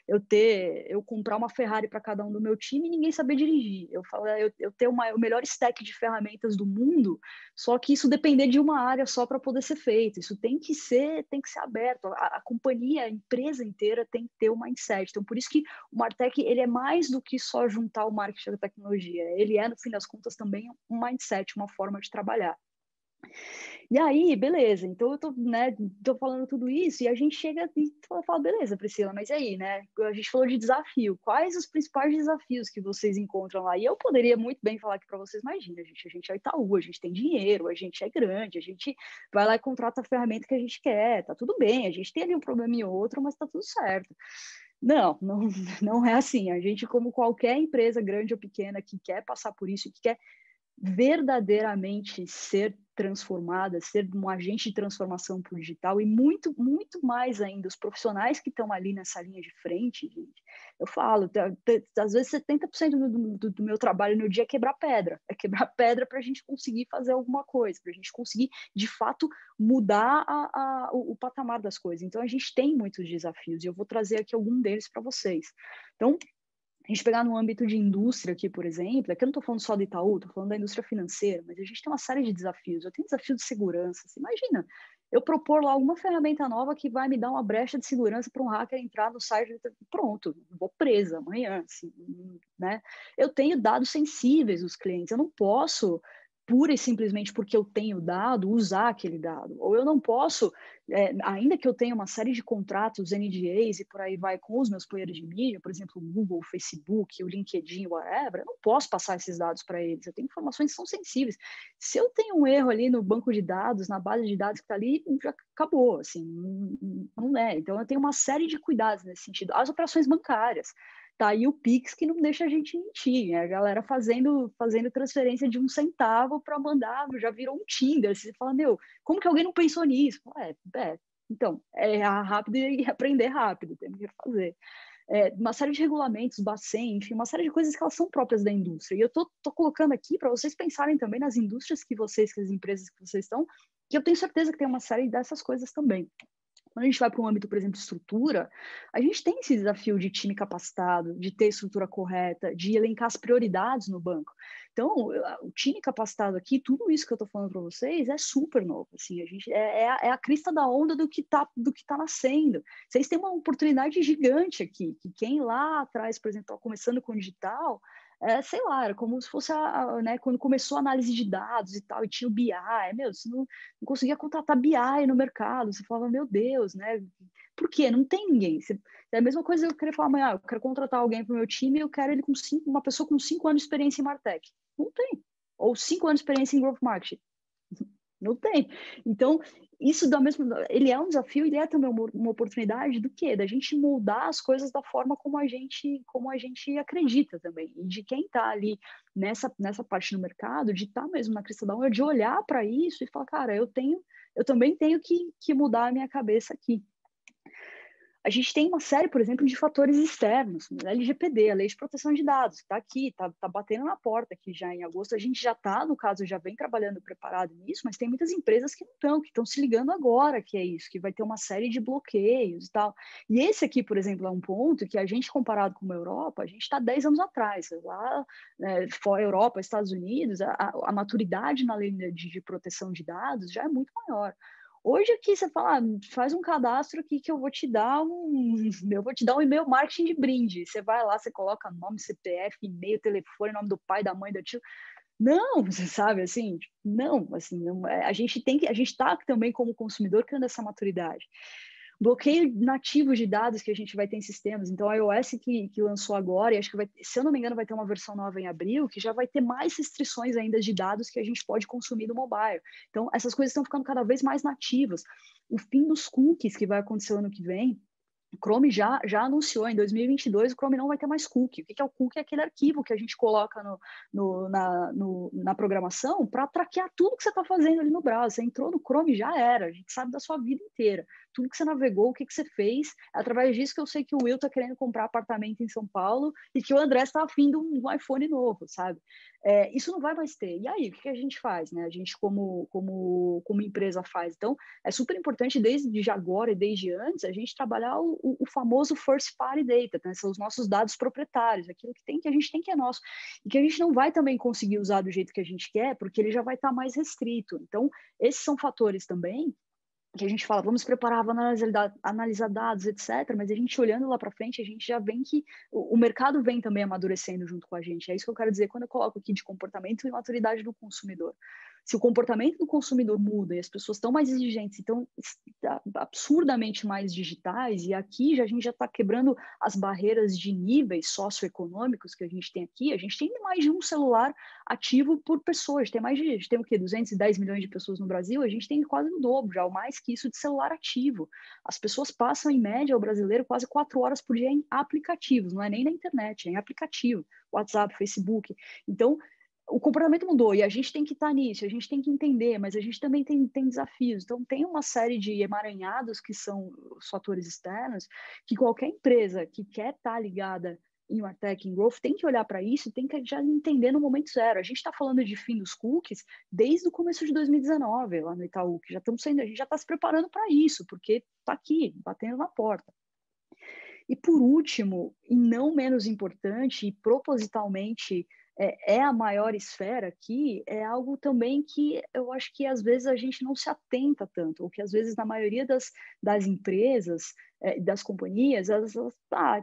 eu comprar uma Ferrari para cada um do meu time e ninguém saber dirigir. Eu ter o melhor stack de ferramentas do mundo, só que isso depender de uma área só para poder ser feito. Isso tem que ser aberto. A companhia, a empresa inteira tem que ter o mindset. Então, por isso que o Martech, ele é mais do que só juntar o marketing da tecnologia. Ele é, no fim das contas, também um mindset, uma forma de trabalhar. E aí, beleza, então eu tô falando tudo isso e a gente chega e fala, beleza, Priscila, mas e aí, né? A gente falou de desafio, quais os principais desafios que vocês encontram lá? E eu poderia muito bem falar aqui para vocês, imagina, a gente é Itaú, a gente tem dinheiro, a gente é grande, a gente vai lá e contrata a ferramenta que a gente quer, tá tudo bem, a gente tem ali um problema e outro, mas tá tudo certo. Não é assim, a gente, como qualquer empresa grande ou pequena que quer passar por isso, que quer verdadeiramente ser transformada, ser um agente de transformação para o digital e muito, muito mais ainda os profissionais que estão ali nessa linha de frente, gente. Eu falo, às vezes 70% do meu trabalho no dia é quebrar pedra para a gente conseguir fazer alguma coisa, para a gente conseguir, de fato, mudar o patamar das coisas. Então, a gente tem muitos desafios e eu vou trazer aqui algum deles para vocês. Então, a gente pegar no âmbito de indústria aqui, por exemplo, aqui eu não estou falando só do Itaú, estou falando da indústria financeira, mas a gente tem uma série de desafios. Eu tenho desafio de segurança. Você imagina, eu propor lá alguma ferramenta nova que vai me dar uma brecha de segurança para um hacker entrar no site, pronto, vou presa amanhã, assim, né? Eu tenho dados sensíveis dos clientes, eu não posso pura e simplesmente porque eu tenho dado, usar aquele dado. Ou eu não posso, ainda que eu tenha uma série de contratos, NDAs e por aí vai com os meus players de mídia, por exemplo, o Google, o Facebook, o LinkedIn, whatever, eu não posso passar esses dados para eles. Eu tenho informações que são sensíveis. Se eu tenho um erro ali no banco de dados, na base de dados que está ali, já acabou, assim, não é. Então, eu tenho uma série de cuidados nesse sentido. As operações bancárias. Tá aí o Pix que não deixa a gente mentir, né? A galera fazendo transferência de 1 centavo para mandar, já virou um Tinder. Você fala, como que alguém não pensou nisso? Então, é errar rápido e aprender rápido, temos que fazer. Uma série de regulamentos, Bacen, enfim, uma série de coisas que elas são próprias da indústria. E eu tô colocando aqui para vocês pensarem também nas indústrias que as empresas que vocês estão, que eu tenho certeza que tem uma série dessas coisas também. Quando a gente vai para um âmbito, por exemplo, de estrutura, a gente tem esse desafio de time capacitado, de ter estrutura correta, de elencar as prioridades no banco. Então, o time capacitado aqui, tudo isso que eu estou falando para vocês é super novo. Assim, a gente é a crista da onda do que tá nascendo. Vocês têm uma oportunidade gigante aqui, que quem lá atrás, por exemplo, está começando com o digital, sei lá, era como se fosse né, quando começou a análise de dados e tal, e tinha o BI, você não conseguia contratar BI no mercado, você falava, meu Deus, né? Por quê? Não tem ninguém. É a mesma coisa eu querer falar amanhã, eu quero contratar alguém para o meu time, eu quero ele com uma pessoa com 5 anos de experiência em Martech. Não tem. Ou 5 anos de experiência em Growth Marketing. Não tem. Então, isso ele é um desafio, ele é também uma oportunidade do quê? Da gente moldar as coisas da forma como a gente acredita também. E de quem está ali nessa parte do mercado, de estar mesmo na crista da onda, de olhar para isso e falar, cara, eu também tenho que mudar a minha cabeça aqui. a gente tem uma série, por exemplo, de fatores externos, LGPD, a Lei de Proteção de Dados, que está aqui, está batendo na porta aqui já em agosto. A gente já está, no caso, já vem trabalhando preparado nisso, mas tem muitas empresas que não estão, que estão se ligando agora, que é isso, que vai ter uma série de bloqueios e tal. E esse aqui, por exemplo, é um ponto que a gente, comparado com a Europa, a gente está 10 anos atrás. Lá, fora Europa, Estados Unidos, a maturidade na lei de proteção de dados já é muito maior. Hoje aqui você fala, faz um cadastro aqui que eu vou te dar um e-mail marketing de brinde. Você vai lá, você coloca nome, CPF, e-mail, telefone, nome do pai, da mãe, do tio. Não, você sabe, assim, não, assim, a gente está também como consumidor criando essa maturidade. Bloqueio nativo de dados que a gente vai ter em sistemas. Então, a iOS que lançou agora, e acho que vai, se eu não me engano, vai ter uma versão nova em abril, que já vai ter mais restrições ainda de dados que a gente pode consumir do mobile. Então, essas coisas estão ficando cada vez mais nativas. O fim dos cookies que vai acontecer ano que vem, o Chrome já anunciou, em 2022 o Chrome não vai ter mais cookie. O que é o cookie? É aquele arquivo que a gente coloca na programação para traquear tudo que você está fazendo ali no browser. Você entrou no Chrome, já era. A gente sabe da sua vida inteira. Tudo que você navegou, o que você fez. É através disso que eu sei que o Will está querendo comprar apartamento em São Paulo e que o André está afim de um iPhone novo, sabe? Isso não vai mais ter. E aí, o que a gente faz, né? A gente, como empresa, faz. Então, é super importante, desde agora e desde antes, a gente trabalhar o famoso first party data, né? São os nossos dados proprietários, aquilo que a gente tem que é nosso. E que a gente não vai também conseguir usar do jeito que a gente quer, porque ele já vai estar mais restrito. Então, esses são fatores também que a gente fala, vamos preparar, vamos analisar dados, etc. Mas a gente olhando lá para frente, a gente já vê que o mercado vem também amadurecendo junto com a gente. É isso que eu quero dizer quando eu coloco aqui de comportamento e maturidade do consumidor. Se o comportamento do consumidor muda e as pessoas estão mais exigentes, estão absurdamente mais digitais, e aqui a gente já está quebrando as barreiras de níveis socioeconômicos que a gente tem aqui, a gente tem mais de um celular ativo por pessoa, a gente tem o quê? 210 milhões de pessoas no Brasil, a gente tem quase o dobro, já o mais que isso de celular ativo. As pessoas passam, em média, o brasileiro, quase 4 horas por dia em aplicativos, não é nem na internet, é em aplicativo, WhatsApp, Facebook. Então, o comportamento mudou e a gente tem que estar nisso, a gente tem que entender, mas a gente também tem desafios. Então, tem uma série de emaranhados que são os fatores externos, que qualquer empresa que quer estar ligada em MarTech, em Growth, tem que olhar para isso, tem que já entender no momento zero. A gente está falando de fim dos cookies desde o começo de 2019, lá no Itaú, que a gente já está se preparando para isso, porque está aqui, batendo na porta. E por último, e não menos importante, e propositalmente é a maior esfera aqui, é algo também que eu acho que às vezes a gente não se atenta tanto, ou que às vezes na maioria das empresas, das companhias, elas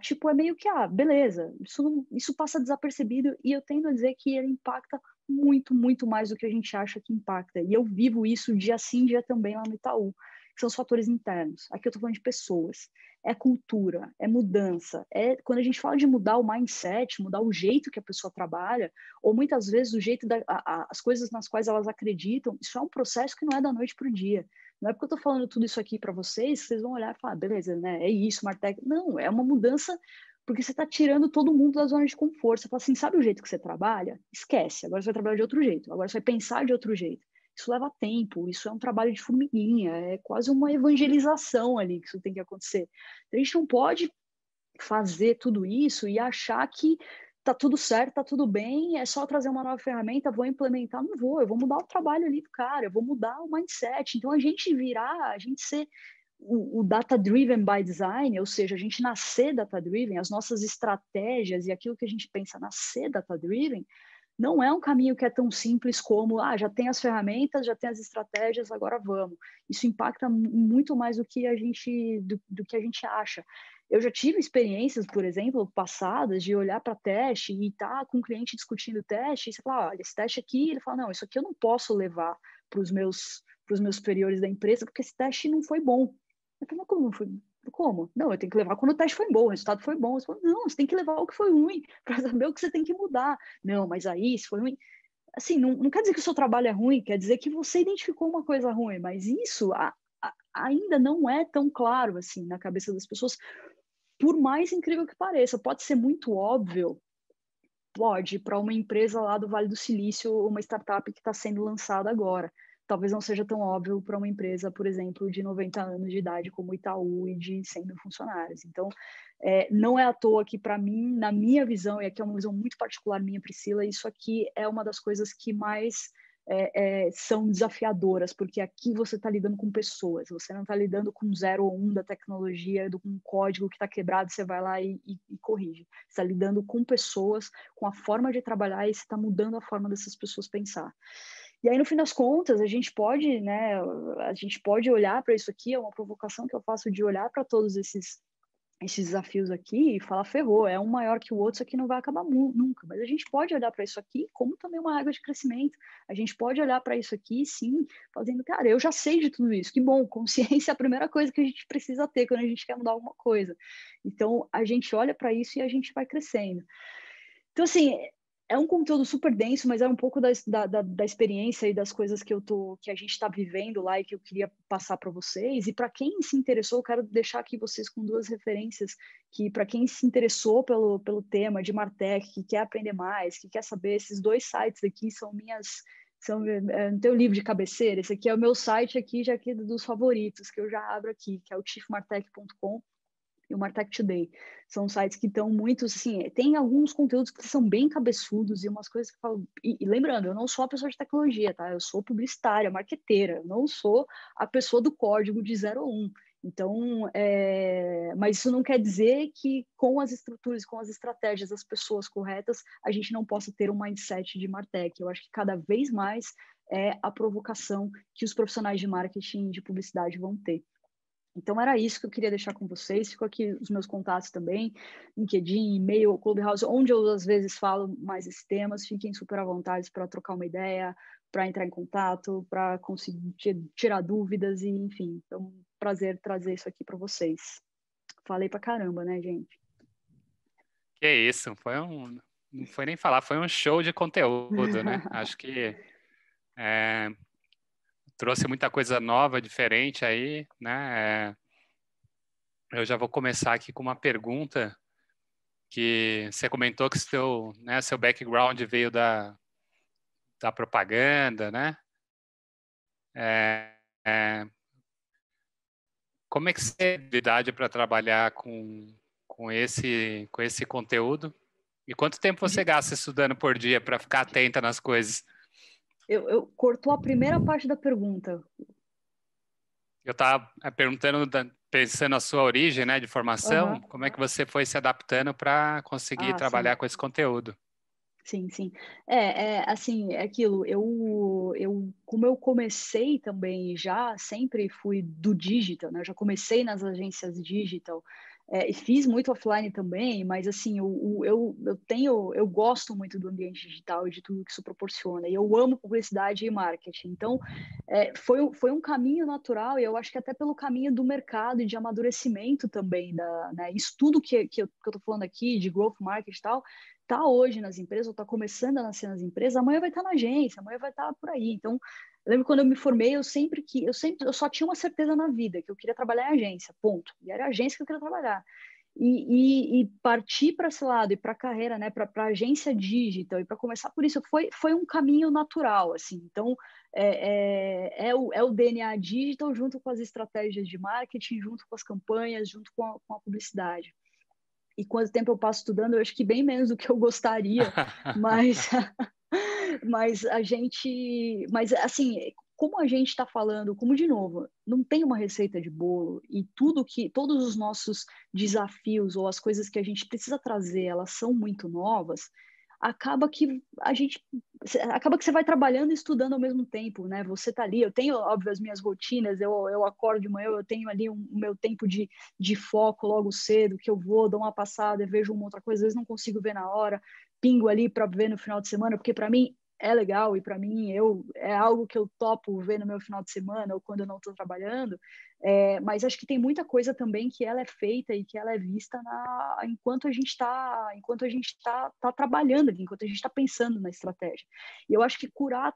tipo, é meio que, beleza, isso passa desapercebido, e eu tendo a dizer que ele impacta muito, muito mais do que a gente acha que impacta. E eu vivo isso dia sim, dia também lá no Itaú, que são os fatores internos. Aqui eu estou falando de pessoas. É cultura, é mudança. Quando a gente fala de mudar o mindset, mudar o jeito que a pessoa trabalha, ou muitas vezes o jeito, as coisas nas quais elas acreditam, isso é um processo que não é da noite para o dia. Não é porque eu estou falando tudo isso aqui para vocês, que vocês vão olhar e falar, beleza, né? É isso, MarTech. Não, é uma mudança porque você está tirando todo mundo da zona de conforto. Você fala assim, sabe o jeito que você trabalha? Esquece, agora você vai trabalhar de outro jeito, agora você vai pensar de outro jeito. Isso leva tempo, isso é um trabalho de formiguinha, é quase uma evangelização ali que isso tem que acontecer. Então, a gente não pode fazer tudo isso e achar que tá tudo certo, tá tudo bem, é só trazer uma nova ferramenta, vou implementar, não vou, eu vou mudar o trabalho ali do cara, eu vou mudar o mindset. Então, a gente ser o data-driven by design, ou seja, a gente nascer data-driven, as nossas estratégias e aquilo que a gente pensa nascer data-driven, não é um caminho que é tão simples como, já tem as ferramentas, já tem as estratégias, agora vamos. Isso impacta muito mais do que a gente acha. Eu já tive experiências, por exemplo, passadas, de olhar para teste e estar com o cliente discutindo teste, e você fala, olha, esse teste aqui, ele fala, não, isso aqui eu não posso levar para os meus superiores da empresa, porque esse teste não foi bom. Eu falei, como não foi bom? Como? Não, eu tenho que levar quando o teste foi bom, o resultado foi bom. Você fala, não, você tem que levar o que foi ruim para saber o que você tem que mudar. Não, mas aí, se foi ruim... Assim, não quer dizer que o seu trabalho é ruim, quer dizer que você identificou uma coisa ruim, mas isso ainda não é tão claro, assim, na cabeça das pessoas, por mais incrível que pareça. Pode ser muito óbvio, pode, para uma empresa lá do Vale do Silício, uma startup que está sendo lançada agora. talvez não seja tão óbvio para uma empresa, por exemplo, de 90 anos de idade como Itaú e de 100 mil funcionários. Então, não é à toa que, para mim, na minha visão, e aqui é uma visão muito particular minha, Priscila, isso aqui é uma das coisas que mais são desafiadoras, porque aqui você está lidando com pessoas, você não está lidando com 0 ou 1 da tecnologia, com um código que está quebrado, você vai lá e corrige. Você está lidando com pessoas, com a forma de trabalhar, e você está mudando a forma dessas pessoas pensar. E aí, no fim das contas, a gente pode, né, olhar para isso aqui, é uma provocação que eu faço de olhar para todos esses desafios aqui e falar, ferrou, é um maior que o outro, isso aqui não vai acabar nunca. Mas a gente pode olhar para isso aqui como também uma regra de crescimento. A gente pode olhar para isso aqui, sim, fazendo, cara, eu já sei de tudo isso, que bom, consciência é a primeira coisa que a gente precisa ter quando a gente quer mudar alguma coisa. Então, a gente olha para isso e a gente vai crescendo. Então, assim, é um conteúdo super denso, mas é um pouco da experiência e das coisas que a gente está vivendo lá e que eu queria passar para vocês. E para quem se interessou, eu quero deixar aqui vocês com 2 referências que, para quem se interessou pelo tema de Martech, que quer aprender mais, que quer saber, esses 2 sites aqui são não tem o livro de cabeceira, esse aqui é o meu site aqui, já aqui dos favoritos, que eu já abro aqui, que é o chiefmartech.com. E o Martech Today. São sites que estão muito, assim, tem alguns conteúdos que são bem cabeçudos e umas coisas que eu falo... E lembrando, eu não sou a pessoa de tecnologia, tá? Eu sou publicitária, marqueteira, eu não sou a pessoa do código de 0 a 1. Então, mas isso não quer dizer que com as estruturas, com as estratégias das pessoas corretas, a gente não possa ter um mindset de Martech. Eu acho que cada vez mais é a provocação que os profissionais de marketing e de publicidade vão ter. Então, era isso que eu queria deixar com vocês. Ficou aqui os meus contatos também, LinkedIn, e-mail, Clubhouse, onde eu, às vezes, falo mais esses temas. Fiquem super à vontade para trocar uma ideia, para entrar em contato, para conseguir tirar dúvidas, e enfim. É um prazer trazer isso aqui para vocês. Falei para caramba, né, gente? Que isso, não foi nem falar, foi um show de conteúdo, né? Acho que trouxe muita coisa nova, diferente aí, né? Eu já vou começar aqui com uma pergunta que você comentou que seu background veio da propaganda, né? Como é que você tem habilidade para trabalhar com esse conteúdo? E quanto tempo você gasta estudando por dia para ficar atenta nas coisas? Eu cortou a primeira parte da pergunta. Eu estava perguntando, pensando na sua origem, né, de formação, como é que você foi se adaptando para conseguir trabalhar com esse conteúdo? Sim, sim. Assim, é aquilo, como eu comecei também já, sempre fui do digital, né? Eu já comecei nas agências digital, e fiz muito offline também, mas assim, eu gosto muito do ambiente digital e de tudo que isso proporciona, e eu amo publicidade e marketing. Então, foi um caminho natural, e eu acho que até pelo caminho do mercado e de amadurecimento também, né? Isso tudo que eu tô falando aqui, de growth marketing e tal, está hoje nas empresas, ou está começando a nascer nas empresas, amanhã vai estar na agência, amanhã vai estar por aí. Então, eu lembro quando eu me formei, eu só tinha uma certeza na vida, que eu queria trabalhar em agência, ponto. E era a agência que eu queria trabalhar. E partir para esse lado, e para a carreira, né, para a agência digital, e para começar por isso, foi um caminho natural, assim. Então, é o DNA digital junto com as estratégias de marketing, junto com as campanhas, junto com a publicidade. E quanto tempo eu passo estudando, eu acho que bem menos do que eu gostaria, mas mas assim, como a gente está falando, como de novo, não tem uma receita de bolo, e todos os nossos desafios ou as coisas que a gente precisa trazer, elas são muito novas, acaba que você vai trabalhando e estudando ao mesmo tempo, né? Você tá ali, eu tenho, óbvio, as minhas rotinas, eu acordo de manhã, eu tenho ali o meu tempo de foco logo cedo, que eu vou, dou uma passada, vejo uma outra coisa, às vezes não consigo ver na hora, pingo ali para ver no final de semana, porque para mim é legal, e para mim é algo que eu topo ver no meu final de semana ou quando eu não estou trabalhando, mas acho que tem muita coisa também que ela é feita e que ela é vista enquanto a gente está trabalhando ali, enquanto a gente está pensando na estratégia. E eu acho que curar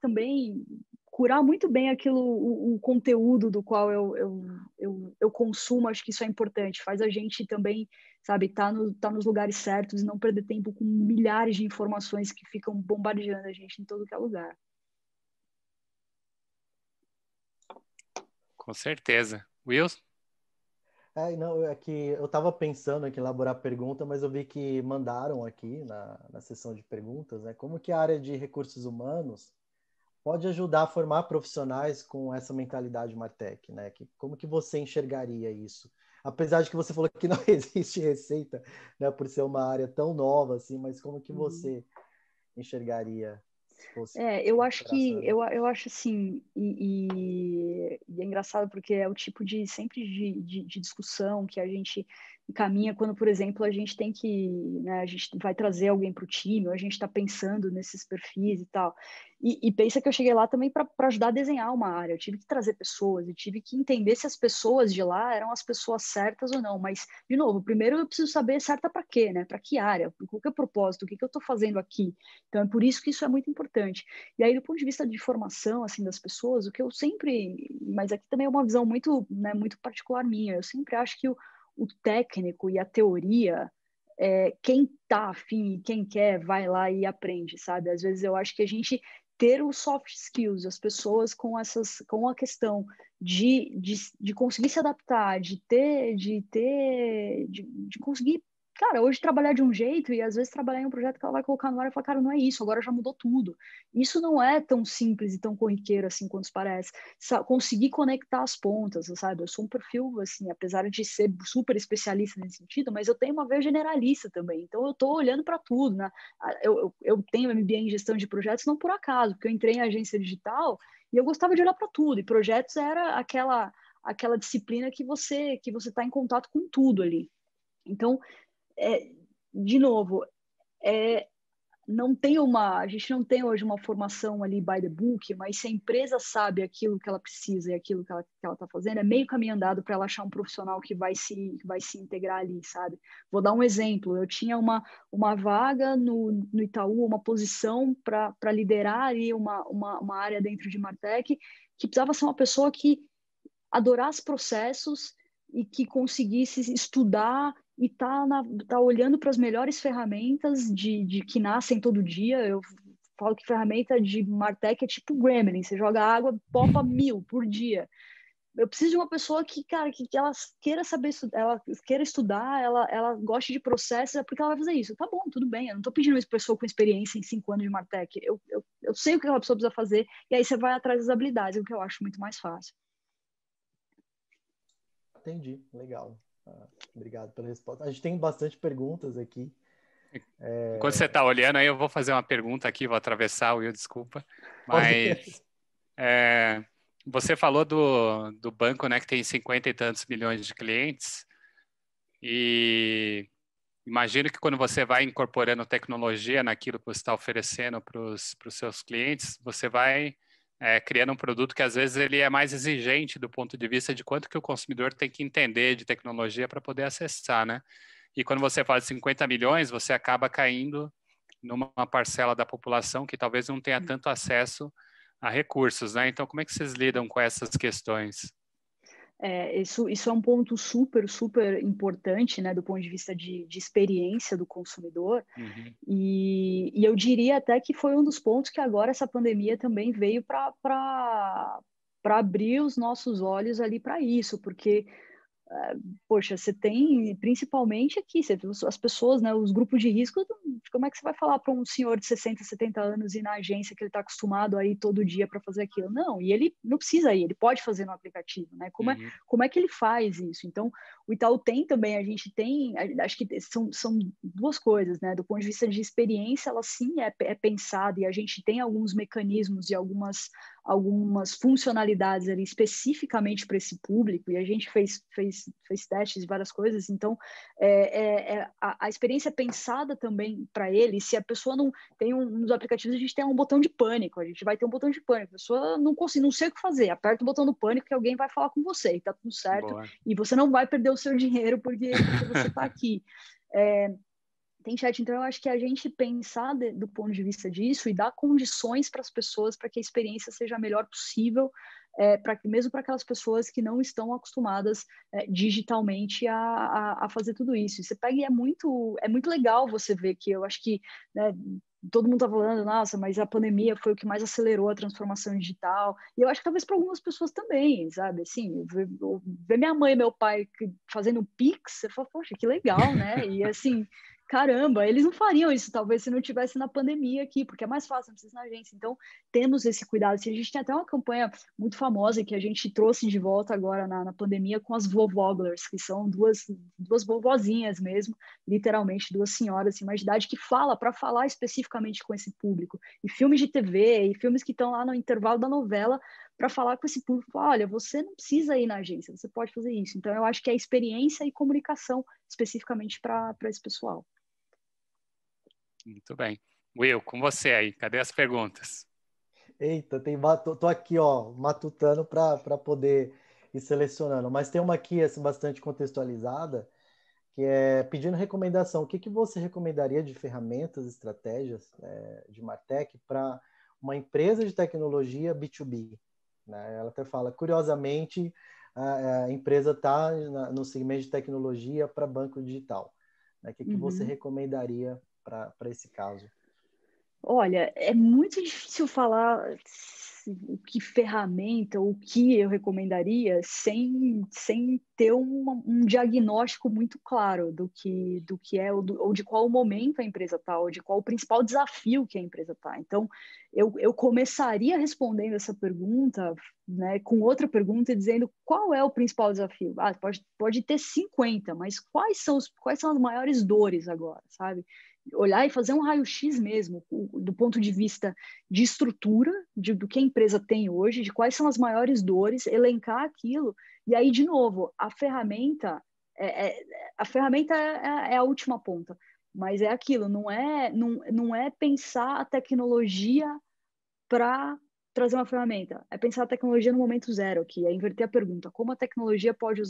muito bem o conteúdo do qual eu consumo, acho que isso é importante, faz a gente também, sabe, tá nos lugares certos e não perder tempo com milhares de informações que ficam bombardeando a gente em todo que é lugar. Com certeza. Wilson? Não, é que eu estava pensando aqui em elaborar pergunta, mas eu vi que mandaram aqui na sessão de perguntas, né? Como que a área de recursos humanos pode ajudar a formar profissionais com essa mentalidade Martech, né? Como que você enxergaria isso? Apesar de que você falou que não existe receita, né, por ser uma área tão nova assim, mas como que você enxergaria se fosse eu acho que operacional? eu acho assim, e é engraçado porque é o tipo de sempre de discussão que a gente encaminha quando, por exemplo, a gente tem que, né, a gente vai trazer alguém para o time, ou a gente está pensando nesses perfis e tal. E pensa que eu cheguei lá também para ajudar a desenhar uma área. Eu tive que trazer pessoas, eu tive que entender se as pessoas de lá eram as pessoas certas ou não. Mas, de novo, primeiro eu preciso saber certa para quê, né? Para que área? Qual que é o propósito? O que eu estou fazendo aqui? Então, é por isso que isso é muito importante. E aí, do ponto de vista de formação, assim, das pessoas, o que eu sempre... Mas aqui também é uma visão muito, né, muito particular minha. Eu sempre acho que o técnico e a teoria... quem tá afim, quem quer, vai lá e aprende, sabe? Às vezes eu acho que a gente ter os soft skills, as pessoas com a questão de conseguir se adaptar, de conseguir, cara, hoje trabalhar de um jeito e às vezes trabalhar em um projeto que ela vai colocar no ar e falar, cara, não é isso, agora já mudou tudo. Isso não é tão simples e tão corriqueiro assim quanto parece. Conseguir conectar as pontas, sabe? Eu sou um perfil, assim, apesar de ser super especialista nesse sentido, mas eu tenho uma veia generalista também, então eu tô olhando para tudo, né? Eu tenho MBA em gestão de projetos não por acaso, porque eu entrei em agência digital e eu gostava de olhar para tudo, e projetos era aquela disciplina que você está em contato com tudo ali. Então, de novo, a gente não tem hoje uma formação ali by the book, mas se a empresa sabe aquilo que ela precisa e aquilo que ela está fazendo, é meio caminho andado para ela achar um profissional que vai se integrar ali, sabe? Vou dar um exemplo, eu tinha uma vaga no Itaú, uma posição para liderar ali uma área dentro de Martech, que precisava ser uma pessoa que adorasse processos e que conseguisse estudar e tá olhando para as melhores ferramentas de que nascem todo dia. Eu falo que ferramenta de Martech é tipo Gremlin, você joga água, popa 1000 por dia. Eu preciso de uma pessoa que, cara, que ela queira saber, ela queira estudar, ela goste de processos, é porque ela vai fazer isso. Tá bom, tudo bem, eu não estou pedindo uma pessoa com experiência em 5 anos de Martech. Eu sei o que aquela pessoa precisa fazer, e aí você vai atrás das habilidades, o que eu acho muito mais fácil. Entendi, legal. Obrigado pela resposta. A gente tem bastante perguntas aqui. Enquanto você está olhando aí, eu vou fazer uma pergunta aqui, vou atravessar o Will, desculpa. Mas você falou do banco, né, que tem 50 e tantos milhões de clientes. E imagino que quando você vai incorporando tecnologia naquilo que você está oferecendo para os seus clientes, você vai criando um produto que às vezes ele é mais exigente do ponto de vista de quanto que o consumidor tem que entender de tecnologia para poder acessar, né? E quando você fala de 50 milhões, você acaba caindo numa parcela da população que talvez não tenha tanto acesso a recursos, né? Então, como é que vocês lidam com essas questões? Isso é um ponto super, super importante, né, do ponto de vista de experiência do consumidor. Uhum. E eu diria até que foi um dos pontos que agora essa pandemia também veio para abrir os nossos olhos ali para isso, porque poxa, você tem, principalmente aqui, você viu as pessoas, né, os grupos de risco, como é que você vai falar para um senhor de 60, 70 anos ir na agência que ele está acostumado a ir todo dia para fazer aquilo? Não, e ele não precisa ir, ele pode fazer no aplicativo, né? Como é que ele faz isso? Então, o Itaú tem também, a gente tem, acho que são duas coisas, né? Do ponto de vista de experiência, ela sim é pensada e a gente tem alguns mecanismos e algumas funcionalidades ali especificamente para esse público, e a gente fez testes e várias coisas, então a experiência é pensada também para ele. Se a pessoa não tem nos aplicativos, a gente tem um botão de pânico, a gente vai ter um botão de pânico, a pessoa não sei o que fazer, aperta o botão do pânico que alguém vai falar com você, e tá tudo certo. Boa. E você não vai perder o seu dinheiro porque você está aqui. Tem chat, então eu acho que a gente pensar do ponto de vista disso e dar condições para as pessoas para que a experiência seja a melhor possível, mesmo para aquelas pessoas que não estão acostumadas digitalmente a fazer tudo isso. E você pega e é muito legal você ver que eu acho que, né, todo mundo tá falando, nossa, mas a pandemia foi o que mais acelerou a transformação digital. E eu acho que talvez para algumas pessoas também, sabe? Assim, ver minha mãe e meu pai fazendo Pix, você fala, poxa, que legal, né? E assim, caramba, eles não fariam isso talvez se não tivesse na pandemia aqui, porque é mais fácil, não precisa ir na agência. Então, temos esse cuidado. A gente tem até uma campanha muito famosa que a gente trouxe de volta agora na pandemia com as vovoglers, que são duas vovozinhas mesmo, literalmente duas senhoras assim, mais de idade, que para falar especificamente com esse público. E filmes de TV, e filmes que estão lá no intervalo da novela, para falar com esse público, olha, você não precisa ir na agência, você pode fazer isso. Então, eu acho que é experiência e comunicação especificamente para esse pessoal. Muito bem. Will, com você aí, cadê as perguntas? Eita, tô aqui, ó, matutando para poder ir selecionando. Mas tem uma aqui assim, bastante contextualizada, que é pedindo recomendação. O que você recomendaria de ferramentas, estratégias de Martech para uma empresa de tecnologia B2B? Né? Ela até fala, curiosamente, a empresa está no segmento de tecnologia para banco digital. Né? O que você recomendaria para esse caso? Olha, é muito difícil falar o que ferramenta, o que eu recomendaria sem ter um diagnóstico muito claro do que é, ou de qual momento a empresa está, ou de qual o principal desafio que a empresa está. Então, eu começaria respondendo essa pergunta, né, com outra pergunta, dizendo qual é o principal desafio? Pode ter 50, mas quais são as maiores dores agora, sabe? Olhar e fazer um raio-x mesmo, do ponto de vista de estrutura, do que a empresa tem hoje, de quais são as maiores dores, elencar aquilo, e aí, de novo, a ferramenta é a última ponta, mas é aquilo, não é pensar a tecnologia para trazer uma ferramenta, é pensar a tecnologia no momento zero aqui, é inverter a pergunta, como a tecnologia pode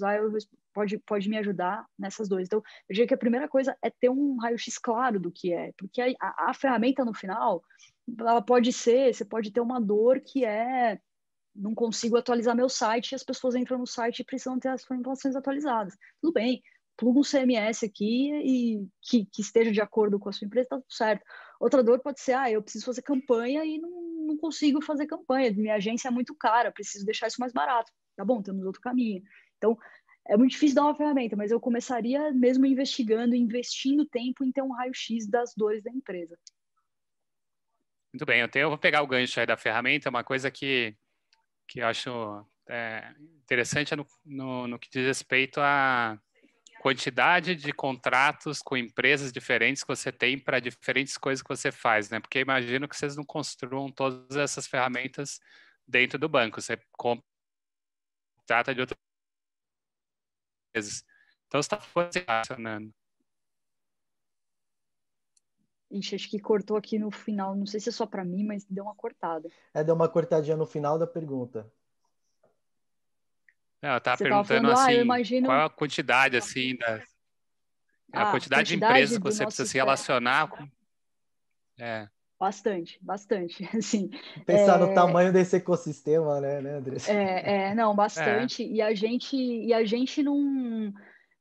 pode me ajudar nessas duas. Então, eu diria que a primeira coisa é ter um raio-x claro do que é, porque a ferramenta no final, ela pode ser, você pode ter uma dor que é, não consigo atualizar meu site, e as pessoas entram no site e precisam ter as informações atualizadas. Tudo bem, pluga um CMS aqui e que esteja de acordo com a sua empresa, tá tudo certo. Outra dor pode ser, eu preciso fazer campanha e não consigo fazer campanha, minha agência é muito cara, preciso deixar isso mais barato. Tá bom, temos outro caminho. Então, é muito difícil dar uma ferramenta, mas eu começaria mesmo investindo tempo em ter um raio-x das dores da empresa. Muito bem, eu vou pegar o gancho aí da ferramenta, uma coisa que eu acho interessante é no que diz respeito à quantidade de contratos com empresas diferentes que você tem para diferentes coisas que você faz, né? Porque imagino que vocês não construam todas essas ferramentas dentro do banco, você contrata de outras empresas. Então, você está funcionando. Ixi, acho que cortou aqui no final, não sei se é só para mim, mas deu uma cortada. Deu uma cortadinha no final da pergunta. Eu estava perguntando falando, assim, eu imagino... qual a quantidade assim a quantidade de empresas que você precisa se relacionar com... Bastante, assim. Pensar no tamanho desse ecossistema, né, Andressa? Não, bastante. E a gente não...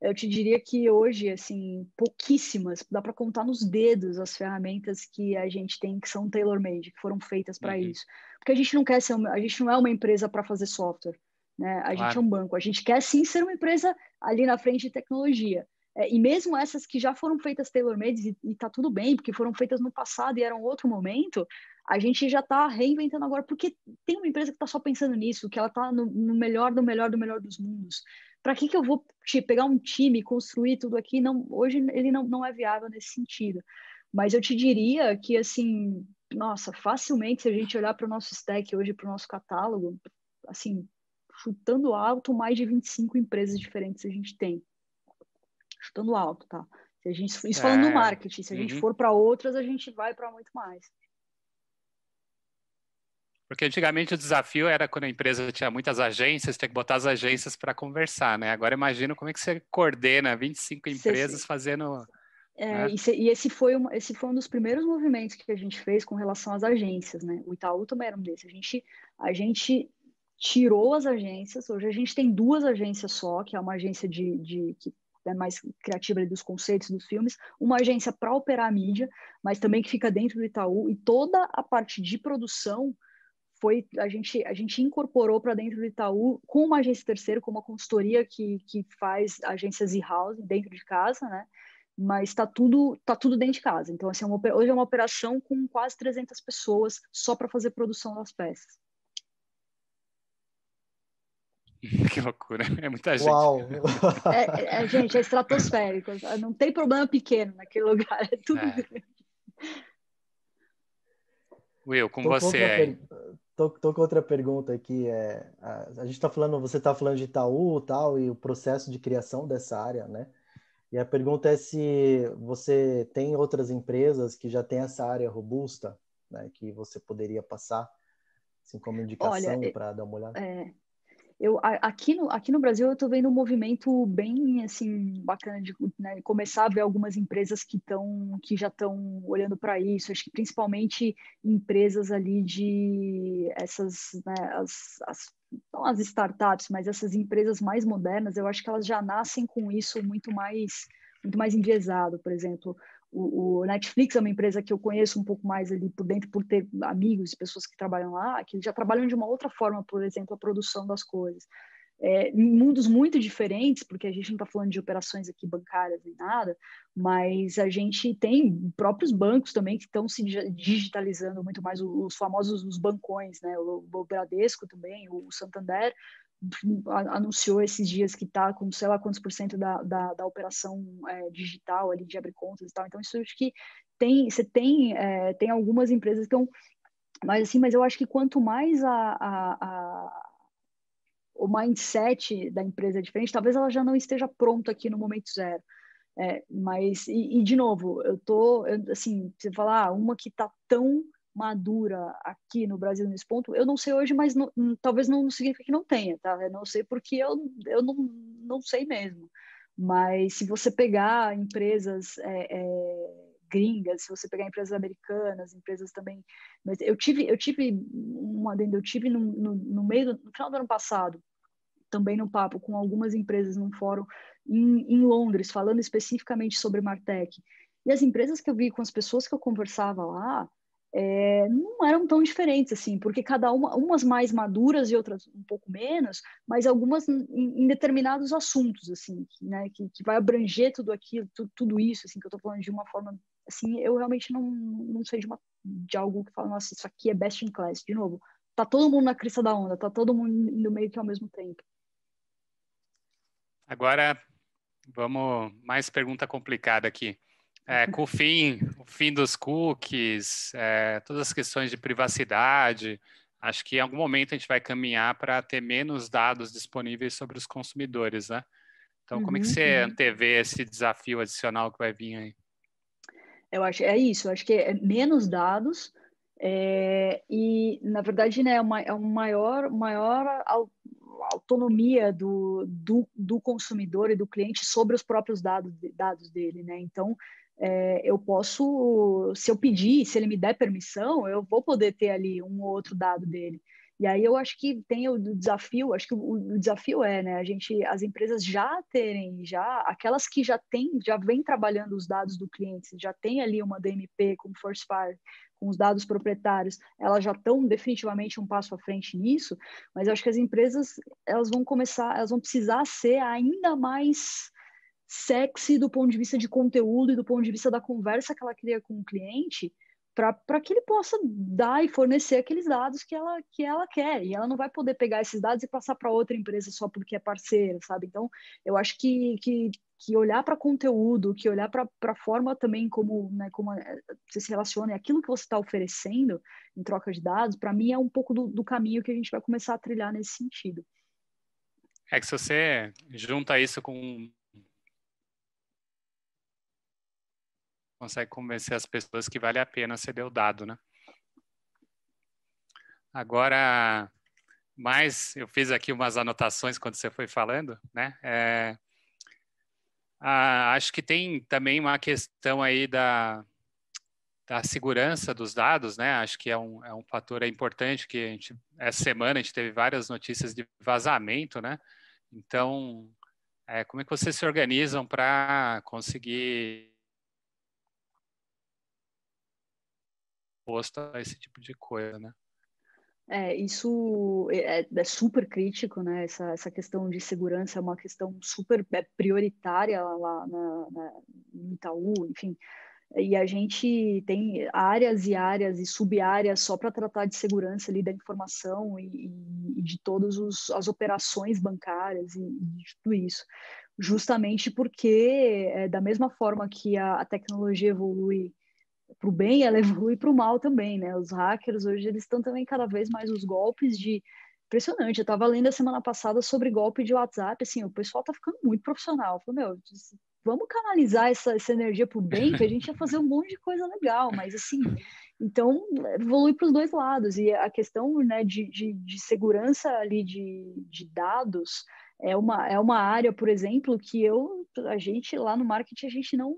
Eu te diria que hoje, assim, pouquíssimas, dá para contar nos dedos as ferramentas que a gente tem que são tailor-made, que foram feitas para isso. Porque a gente não é uma empresa para fazer software, né? A gente é um banco. A gente quer sim ser uma empresa ali na frente de tecnologia. E mesmo essas que já foram feitas tailor-made, e tá tudo bem, porque foram feitas no passado e era um outro momento, a gente já está reinventando agora, porque tem uma empresa que está só pensando nisso, que ela está no melhor dos mundos. Para que eu vou pegar um time e construir tudo aqui? Não, hoje ele não é viável nesse sentido. Mas eu te diria que, assim, nossa, facilmente, se a gente olhar para o nosso stack hoje, para o nosso catálogo, assim, chutando alto, mais de 25 empresas diferentes a gente tem. Chutando alto, tá? Isso falando no marketing, se a gente for para outras, a gente vai para muito mais. Porque antigamente o desafio era quando a empresa tinha muitas agências, tinha que botar as agências para conversar, né? Agora imagina como é que você coordena 25 empresas fazendo... né? E esse foi um dos primeiros movimentos que a gente fez com relação às agências, né? O Itaú também era um desses. A gente tirou as agências, hoje a gente tem 2 agências só, que é uma agência que mais criativa ali dos conceitos dos filmes, uma agência para operar a mídia, mas também que fica dentro do Itaú, e toda a parte de produção a gente incorporou para dentro do Itaú com uma agência terceira, com uma consultoria que faz agências e-house dentro de casa, né? Mas está tudo dentro de casa. Então, assim, hoje é uma operação com quase 300 pessoas só para fazer produção das peças. Que loucura, é muita gente. Uau! Gente, é estratosférico. Não tem problema pequeno naquele lugar, é tudo grande. Will, com você aí. Tô com outra pergunta aqui. A gente está falando, você está falando de Itaú tal, e o processo de criação dessa área, né? E a pergunta é se você tem outras empresas que já têm essa área robusta, né? Que você poderia passar, assim, como indicação para dar uma olhada. Aqui no Brasil eu estou vendo um movimento bem assim bacana de, né, começar a ver algumas empresas que já estão olhando para isso. Acho que principalmente empresas ali de essas, né, não as startups, mas essas empresas mais modernas. Eu acho que elas já nascem com isso muito mais enviesado. Por exemplo, o Netflix é uma empresa que eu conheço um pouco mais ali por dentro, por ter amigos e pessoas que trabalham lá, que já trabalham de uma outra forma, por exemplo, a produção das coisas. Em mundos muito diferentes, porque a gente não está falando de operações aqui bancárias nem nada, mas a gente tem próprios bancos também que estão se digitalizando muito mais, os famosos os bancões, né? O Bradesco também, o Santander, anunciou esses dias que está com sei lá quantos % da operação digital ali de abrir contas e tal. Então isso acho que você tem algumas empresas que estão, mas eu acho que quanto mais o mindset da empresa é diferente, talvez ela já não esteja pronta aqui no momento zero. Mas de novo, assim, você falar uma que está tão madura aqui no Brasil nesse ponto, eu não sei hoje, mas talvez não significa que não tenha, tá? Eu não sei porque eu não sei mesmo. Mas se você pegar empresas gringas, se você pegar empresas americanas, empresas também... Mas eu tive no final do ano passado, também no papo com algumas empresas num fórum em Londres, falando especificamente sobre Martech. E as empresas que eu vi com as pessoas que eu conversava lá, não eram tão diferentes, assim, porque cada umas mais maduras e outras um pouco menos, mas algumas em determinados assuntos, assim, né, que vai abranger tudo aquilo, tudo isso, assim, que eu estou falando de uma forma, assim, eu realmente não sei de algo que fala, nossa, isso aqui é best in class. De novo, tá todo mundo na crista da onda, tá todo mundo indo meio que ao mesmo tempo. Agora, vamos mais pergunta complicada aqui. Com o fim dos cookies, todas as questões de privacidade, acho que em algum momento a gente vai caminhar para ter menos dados disponíveis sobre os consumidores, né? Então, como é que você antevê esse desafio adicional que vai vir aí? Eu acho isso, eu acho que é menos dados e, na verdade, né, é uma maior autonomia do consumidor e do cliente sobre os próprios dados dele, né? Então, eu posso, se eu pedir, se ele me der permissão, eu vou poder ter ali um ou outro dado dele. E aí eu acho que tem o desafio, acho que o desafio né, as empresas já terem, aquelas que já vêm trabalhando os dados do cliente, já tem ali uma DMP com first party, com os dados proprietários, elas já estão definitivamente um passo à frente nisso, mas eu acho que as empresas, elas vão precisar ser ainda mais sexy do ponto de vista de conteúdo e do ponto de vista da conversa que ela cria com o cliente, para que ele possa dar e fornecer aqueles dados que ela quer. E ela não vai poder pegar esses dados e passar para outra empresa só porque é parceira, sabe? Então, eu acho que olhar para conteúdo, que olhar para a forma também como você se relaciona e aquilo que você está oferecendo em troca de dados, para mim é um pouco do caminho que a gente vai começar a trilhar nesse sentido. Que se você junta isso com... consegue convencer as pessoas que vale a pena ceder o dado, né? Agora, eu fiz aqui umas anotações quando você foi falando, né? Acho que tem também uma questão aí da segurança dos dados, né? Acho que é um fator importante que essa semana a gente teve várias notícias de vazamento, né? Então, como é que vocês se organizam para conseguir posto a esse tipo de coisa, né? Isso é super crítico, né? Essa questão de segurança é uma questão super prioritária lá no Itaú, enfim. E a gente tem áreas e áreas e sub-áreas só para tratar de segurança ali da informação e de todas as operações bancárias e de tudo isso. Justamente porque, da mesma forma que a tecnologia evolui para o bem, ela evolui para o mal também, né? Os hackers hoje eles estão também cada vez mais os golpes de impressionante. Eu estava lendo a semana passada sobre golpe de WhatsApp, assim, o pessoal está ficando muito profissional. Eu falei, meu, vamos canalizar essa energia para o bem, que a gente ia fazer um monte de coisa legal, mas assim, então evolui para os dois lados. E a questão, né, de segurança ali de dados é uma área, por exemplo, que a gente lá no marketing, a gente não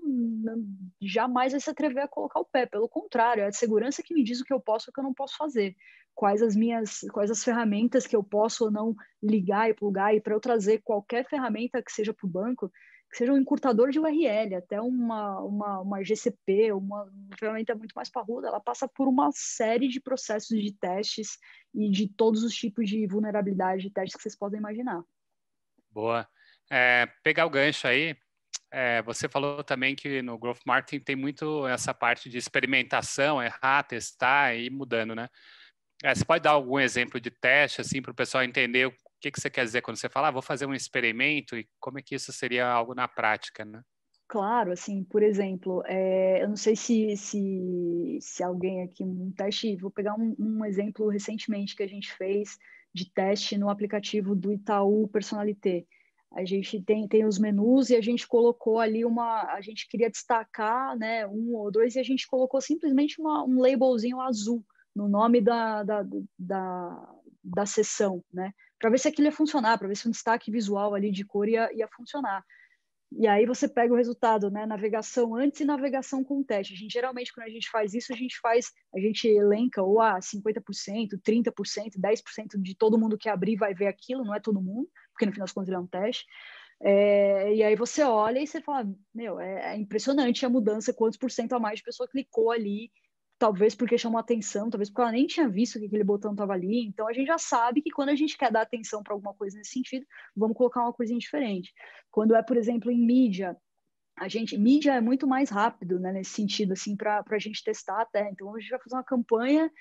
jamais vai se atrever a colocar o pé. Pelo contrário, é a segurança que me diz o que eu posso e o que eu não posso fazer. Quais as ferramentas que eu posso ou não ligar e plugar, e para eu trazer qualquer ferramenta que seja para o banco, que seja um encurtador de URL, até uma GCP, uma ferramenta muito mais parruda, ela passa por uma série de processos de testes e de todos os tipos de vulnerabilidade de testes que vocês podem imaginar. Boa. Pegar o gancho aí, você falou também que no Growth Marketing tem muito essa parte de experimentação, errar, testar e ir mudando, né? Você pode dar algum exemplo de teste, assim, para o pessoal entender o que você quer dizer quando você fala, vou fazer um experimento, e como é que isso seria algo na prática, né? Claro, assim, por exemplo, eu não sei se alguém aqui, um teste, vou pegar um exemplo recentemente que a gente fez de teste no aplicativo do Itaú Personalité. A gente tem os menus e a gente colocou ali a gente queria destacar, né, um ou dois, e a gente colocou simplesmente um labelzinho azul no nome da sessão, né, para ver se aquilo ia funcionar, para ver se um destaque visual ali de cor ia funcionar. E aí você pega o resultado, né? Navegação antes e navegação com teste. Geralmente, quando a gente faz isso, a gente elenca ou 50%, 30%, 10% de todo mundo que abrir vai ver aquilo, não é todo mundo, porque no final das contas ele é um teste. E aí você olha e você fala, meu, é impressionante a mudança, quantos por cento a mais de pessoa clicou ali, talvez porque chamou atenção, talvez porque ela nem tinha visto que aquele botão estava ali. Então a gente já sabe que quando a gente quer dar atenção para alguma coisa nesse sentido, vamos colocar uma coisinha diferente. Quando é, por exemplo, em mídia, mídia é muito mais rápido, né, nesse sentido, assim, para a gente testar até. Então a gente vai fazer uma campanha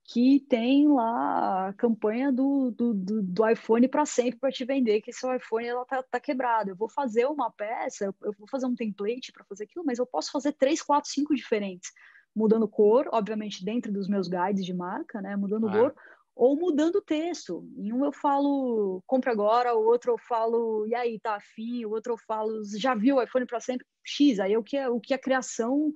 que tem lá a campanha do iPhone para sempre para te vender, que seu iPhone ela tá quebrado. Eu vou fazer uma peça, eu vou fazer um template para fazer aquilo, mas eu posso fazer 3, 4, 5 diferentes, mudando cor, obviamente dentro dos meus guides de marca, né, mudando cor, ou mudando o texto. Em um eu falo, compra agora, o outro eu falo, e aí, tá afim? O outro eu falo, já viu o iPhone para sempre? X, aí o que a criação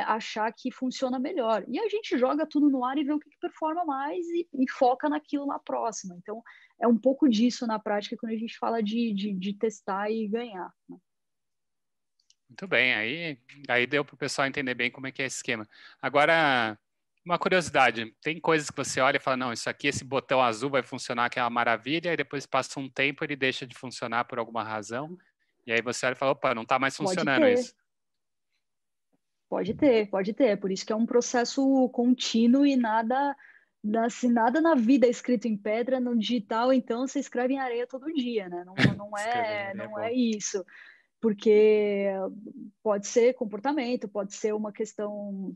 achar que funciona melhor. E a gente joga tudo no ar e vê o que performa mais e foca naquilo na próxima. Então, é um pouco disso na prática quando a gente fala de testar e ganhar, né? Muito bem, aí deu para o pessoal entender bem como é que é esse esquema. Agora, uma curiosidade, tem coisas que você olha e fala, não, isso aqui, esse botão azul vai funcionar, que é uma maravilha, e depois passa um tempo, ele deixa de funcionar por alguma razão, e aí você olha e fala, opa, não está mais funcionando isso. Pode ter. É por isso que é um processo contínuo e nada na vida é escrito em pedra, no digital, então você escreve em areia todo dia, né? Não é isso. Porque pode ser comportamento, pode ser uma questão,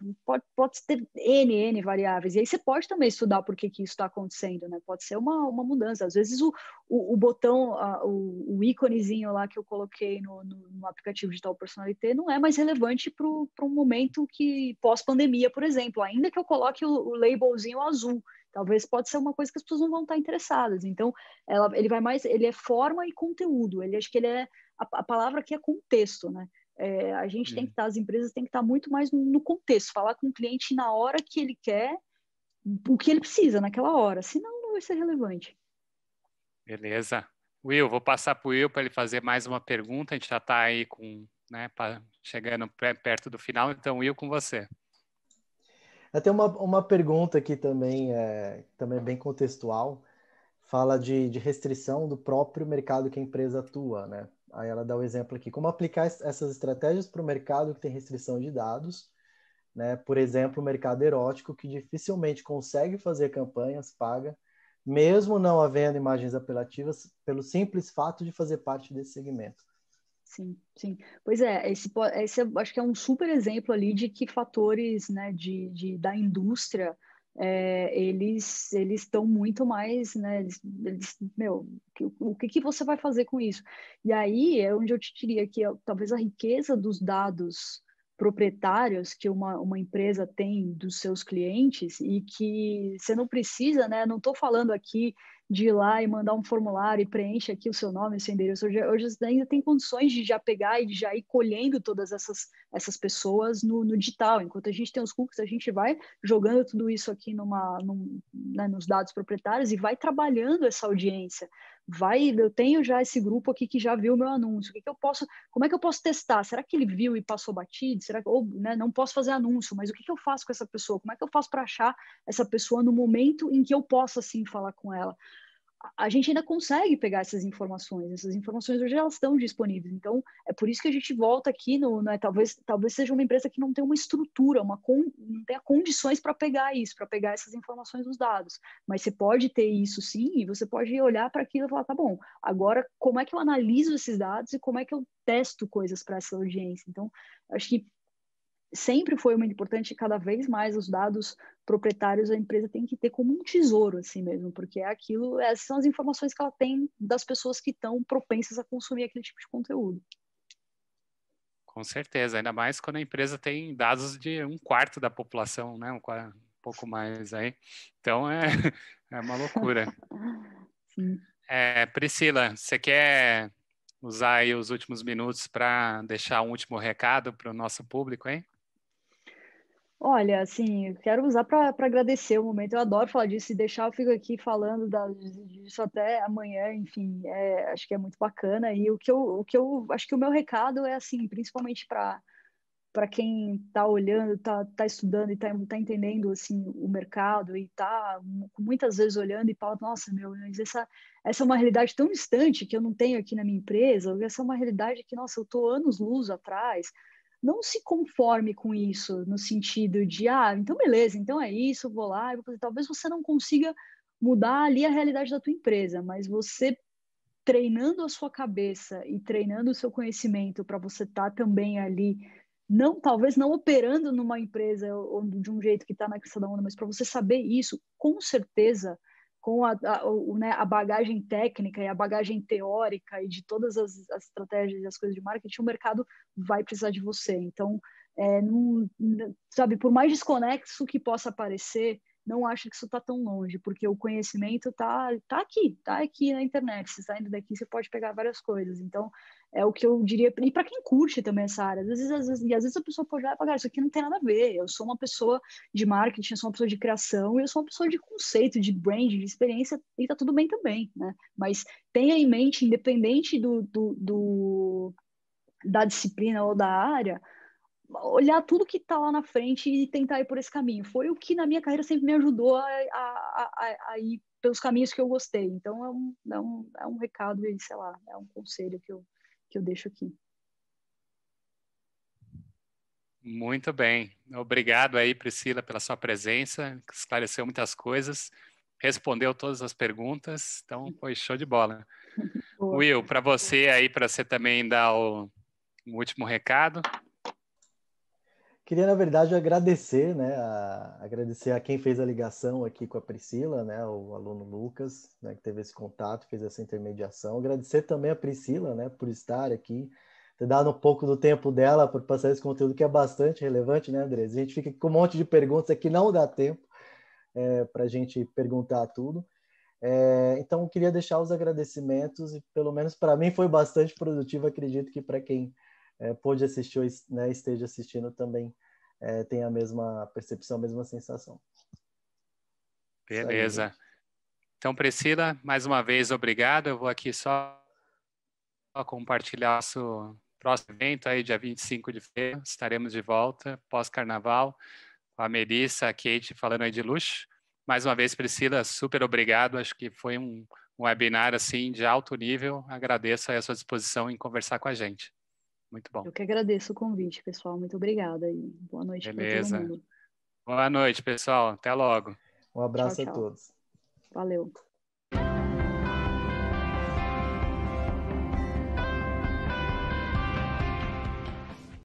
pode ter N variáveis. E aí você pode também estudar por que isso está acontecendo, né? Pode ser uma mudança. Às vezes o botão, o íconezinho lá que eu coloquei no aplicativo Digital Personalité não é mais relevante para um momento que pós-pandemia, por exemplo. Ainda que eu coloque o labelzinho azul, talvez pode ser uma coisa que as pessoas não vão estar interessadas. Então, ele é forma e conteúdo. Acho que ele é a palavra aqui é contexto, né? A gente tem que estar, as empresas têm que estar muito mais no contexto, falar com o cliente na hora que ele quer, o que ele precisa naquela hora, senão não vai ser relevante. Beleza. Will, vou passar para o Will para ele fazer mais uma pergunta, a gente já está aí chegando perto do final, então Will, com você. Eu tenho uma pergunta aqui também bem contextual, fala de restrição do próprio mercado que a empresa atua, né? Aí ela dá o exemplo aqui, como aplicar essas estratégias para o mercado que tem restrição de dados, né? Por exemplo, o mercado erótico, que dificilmente consegue fazer campanhas pagas, mesmo não havendo imagens apelativas, pelo simples fato de fazer parte desse segmento. Sim, sim. Pois é, esse eu acho que é um super exemplo ali de que fatores, né, da indústria, eles estão muito mais, né, meu, o que você vai fazer com isso? E aí é onde eu te diria que talvez a riqueza dos dados proprietários que uma empresa tem dos seus clientes e que você não precisa, né, não estou falando aqui de ir lá e mandar um formulário e preenche aqui o seu nome, o seu endereço. Hoje ainda tem condições de já pegar e de já ir colhendo todas essas pessoas no digital. Enquanto a gente tem os cookies, a gente vai jogando tudo isso aqui né, nos dados proprietários e vai trabalhando essa audiência. Eu tenho já esse grupo aqui que já viu o meu anúncio. Como é que eu posso testar? Será que ele viu e passou batido? Ou, né, não posso fazer anúncio, mas o que eu faço com essa pessoa? Como é que eu faço para achar essa pessoa no momento em que eu possa, assim, falar com ela? A gente ainda consegue pegar essas informações hoje elas estão disponíveis, então é por isso que a gente volta aqui né, talvez seja uma empresa que não tem uma estrutura, não tenha condições para pegar isso, para pegar essas informações dos dados, mas você pode ter isso sim, e você pode olhar para aquilo e falar, tá bom, agora como é que eu analiso esses dados e como é que eu testo coisas para essa audiência? Então, acho que sempre foi muito importante, cada vez mais os dados proprietários a empresa tem que ter como um tesouro assim mesmo, porque essas são as informações que ela tem das pessoas que estão propensas a consumir aquele tipo de conteúdo. Com certeza, ainda mais quando a empresa tem dados de 1/4 da população, né? Um pouco mais aí. Então é uma loucura. Sim. Priscila, você quer usar aí os últimos minutos para deixar um último recado para o nosso público, hein? Olha, assim, eu quero usar para agradecer o momento. Eu adoro falar disso, e deixar eu fico aqui falando disso até amanhã, enfim, acho que é muito bacana. E o que eu acho que o meu recado é assim, principalmente para quem está olhando, está estudando e está entendendo assim o mercado e está muitas vezes olhando e fala, nossa, meu, mas essa é uma realidade tão distante que eu não tenho aqui na minha empresa, ou essa é uma realidade que, nossa, eu estou anos-luz atrás. Não se conforme com isso, no sentido de, então beleza, então é isso, vou lá, talvez você não consiga mudar ali a realidade da tua empresa, mas você treinando a sua cabeça e treinando o seu conhecimento para você estar também ali, talvez não operando numa empresa ou de um jeito que está na crista da onda, mas para você saber isso, com certeza, com né, a bagagem técnica e a bagagem teórica e de todas as estratégias e as coisas de marketing, o mercado vai precisar de você. Então, sabe, por mais desconexo que possa parecer, não acho que isso está tão longe, porque o conhecimento tá aqui na internet. Você saindo daqui, você pode pegar várias coisas. Então, é o que eu diria. E para quem curte também essa área, às vezes a pessoa pode olhar e falar, isso aqui não tem nada a ver. Eu sou uma pessoa de marketing, eu sou uma pessoa de criação, e eu sou uma pessoa de conceito, de brand, de experiência, e tá tudo bem também, né? Mas tenha em mente, independente da disciplina ou da área, olhar tudo que está lá na frente e tentar ir por esse caminho. Foi o que na minha carreira sempre me ajudou a ir pelos caminhos que eu gostei. Então é um recado e, sei lá, é um conselho que eu deixo aqui. Muito bem. Obrigado aí, Priscila, pela sua presença, esclareceu muitas coisas, respondeu todas as perguntas, então foi show de bola. Will, para você aí, para você também dar o último recado. Queria, na verdade, agradecer, né, agradecer a quem fez a ligação aqui com a Priscila, né, o aluno Lucas, né, que teve esse contato, fez essa intermediação. Agradecer também a Priscila, né, por estar aqui, ter dado um pouco do tempo dela para passar esse conteúdo que é bastante relevante, né, Andrés? A gente fica com um monte de perguntas aqui, não dá tempo para a gente perguntar tudo. Então, eu queria deixar os agradecimentos e, pelo menos para mim, foi bastante produtivo. Acredito que para quem pôde assistir, né, esteja assistindo também tem a mesma percepção, a mesma sensação. Beleza. Então, Priscila, mais uma vez, obrigado. Eu vou aqui só compartilhar nosso próximo evento aí, dia 25 de fevereiro. Estaremos de volta, pós-carnaval, com a Melissa, a Kate falando aí de luxo. Mais uma vez, Priscila, super obrigado. Acho que foi um um webinar assim de alto nível. Agradeço aí a sua disposição em conversar com a gente. Muito bom. Eu que agradeço o convite, pessoal. Muito obrigada e boa noite para todo mundo. Boa noite, pessoal. Até logo. Um abraço Tchau, tchau. a todos. Valeu.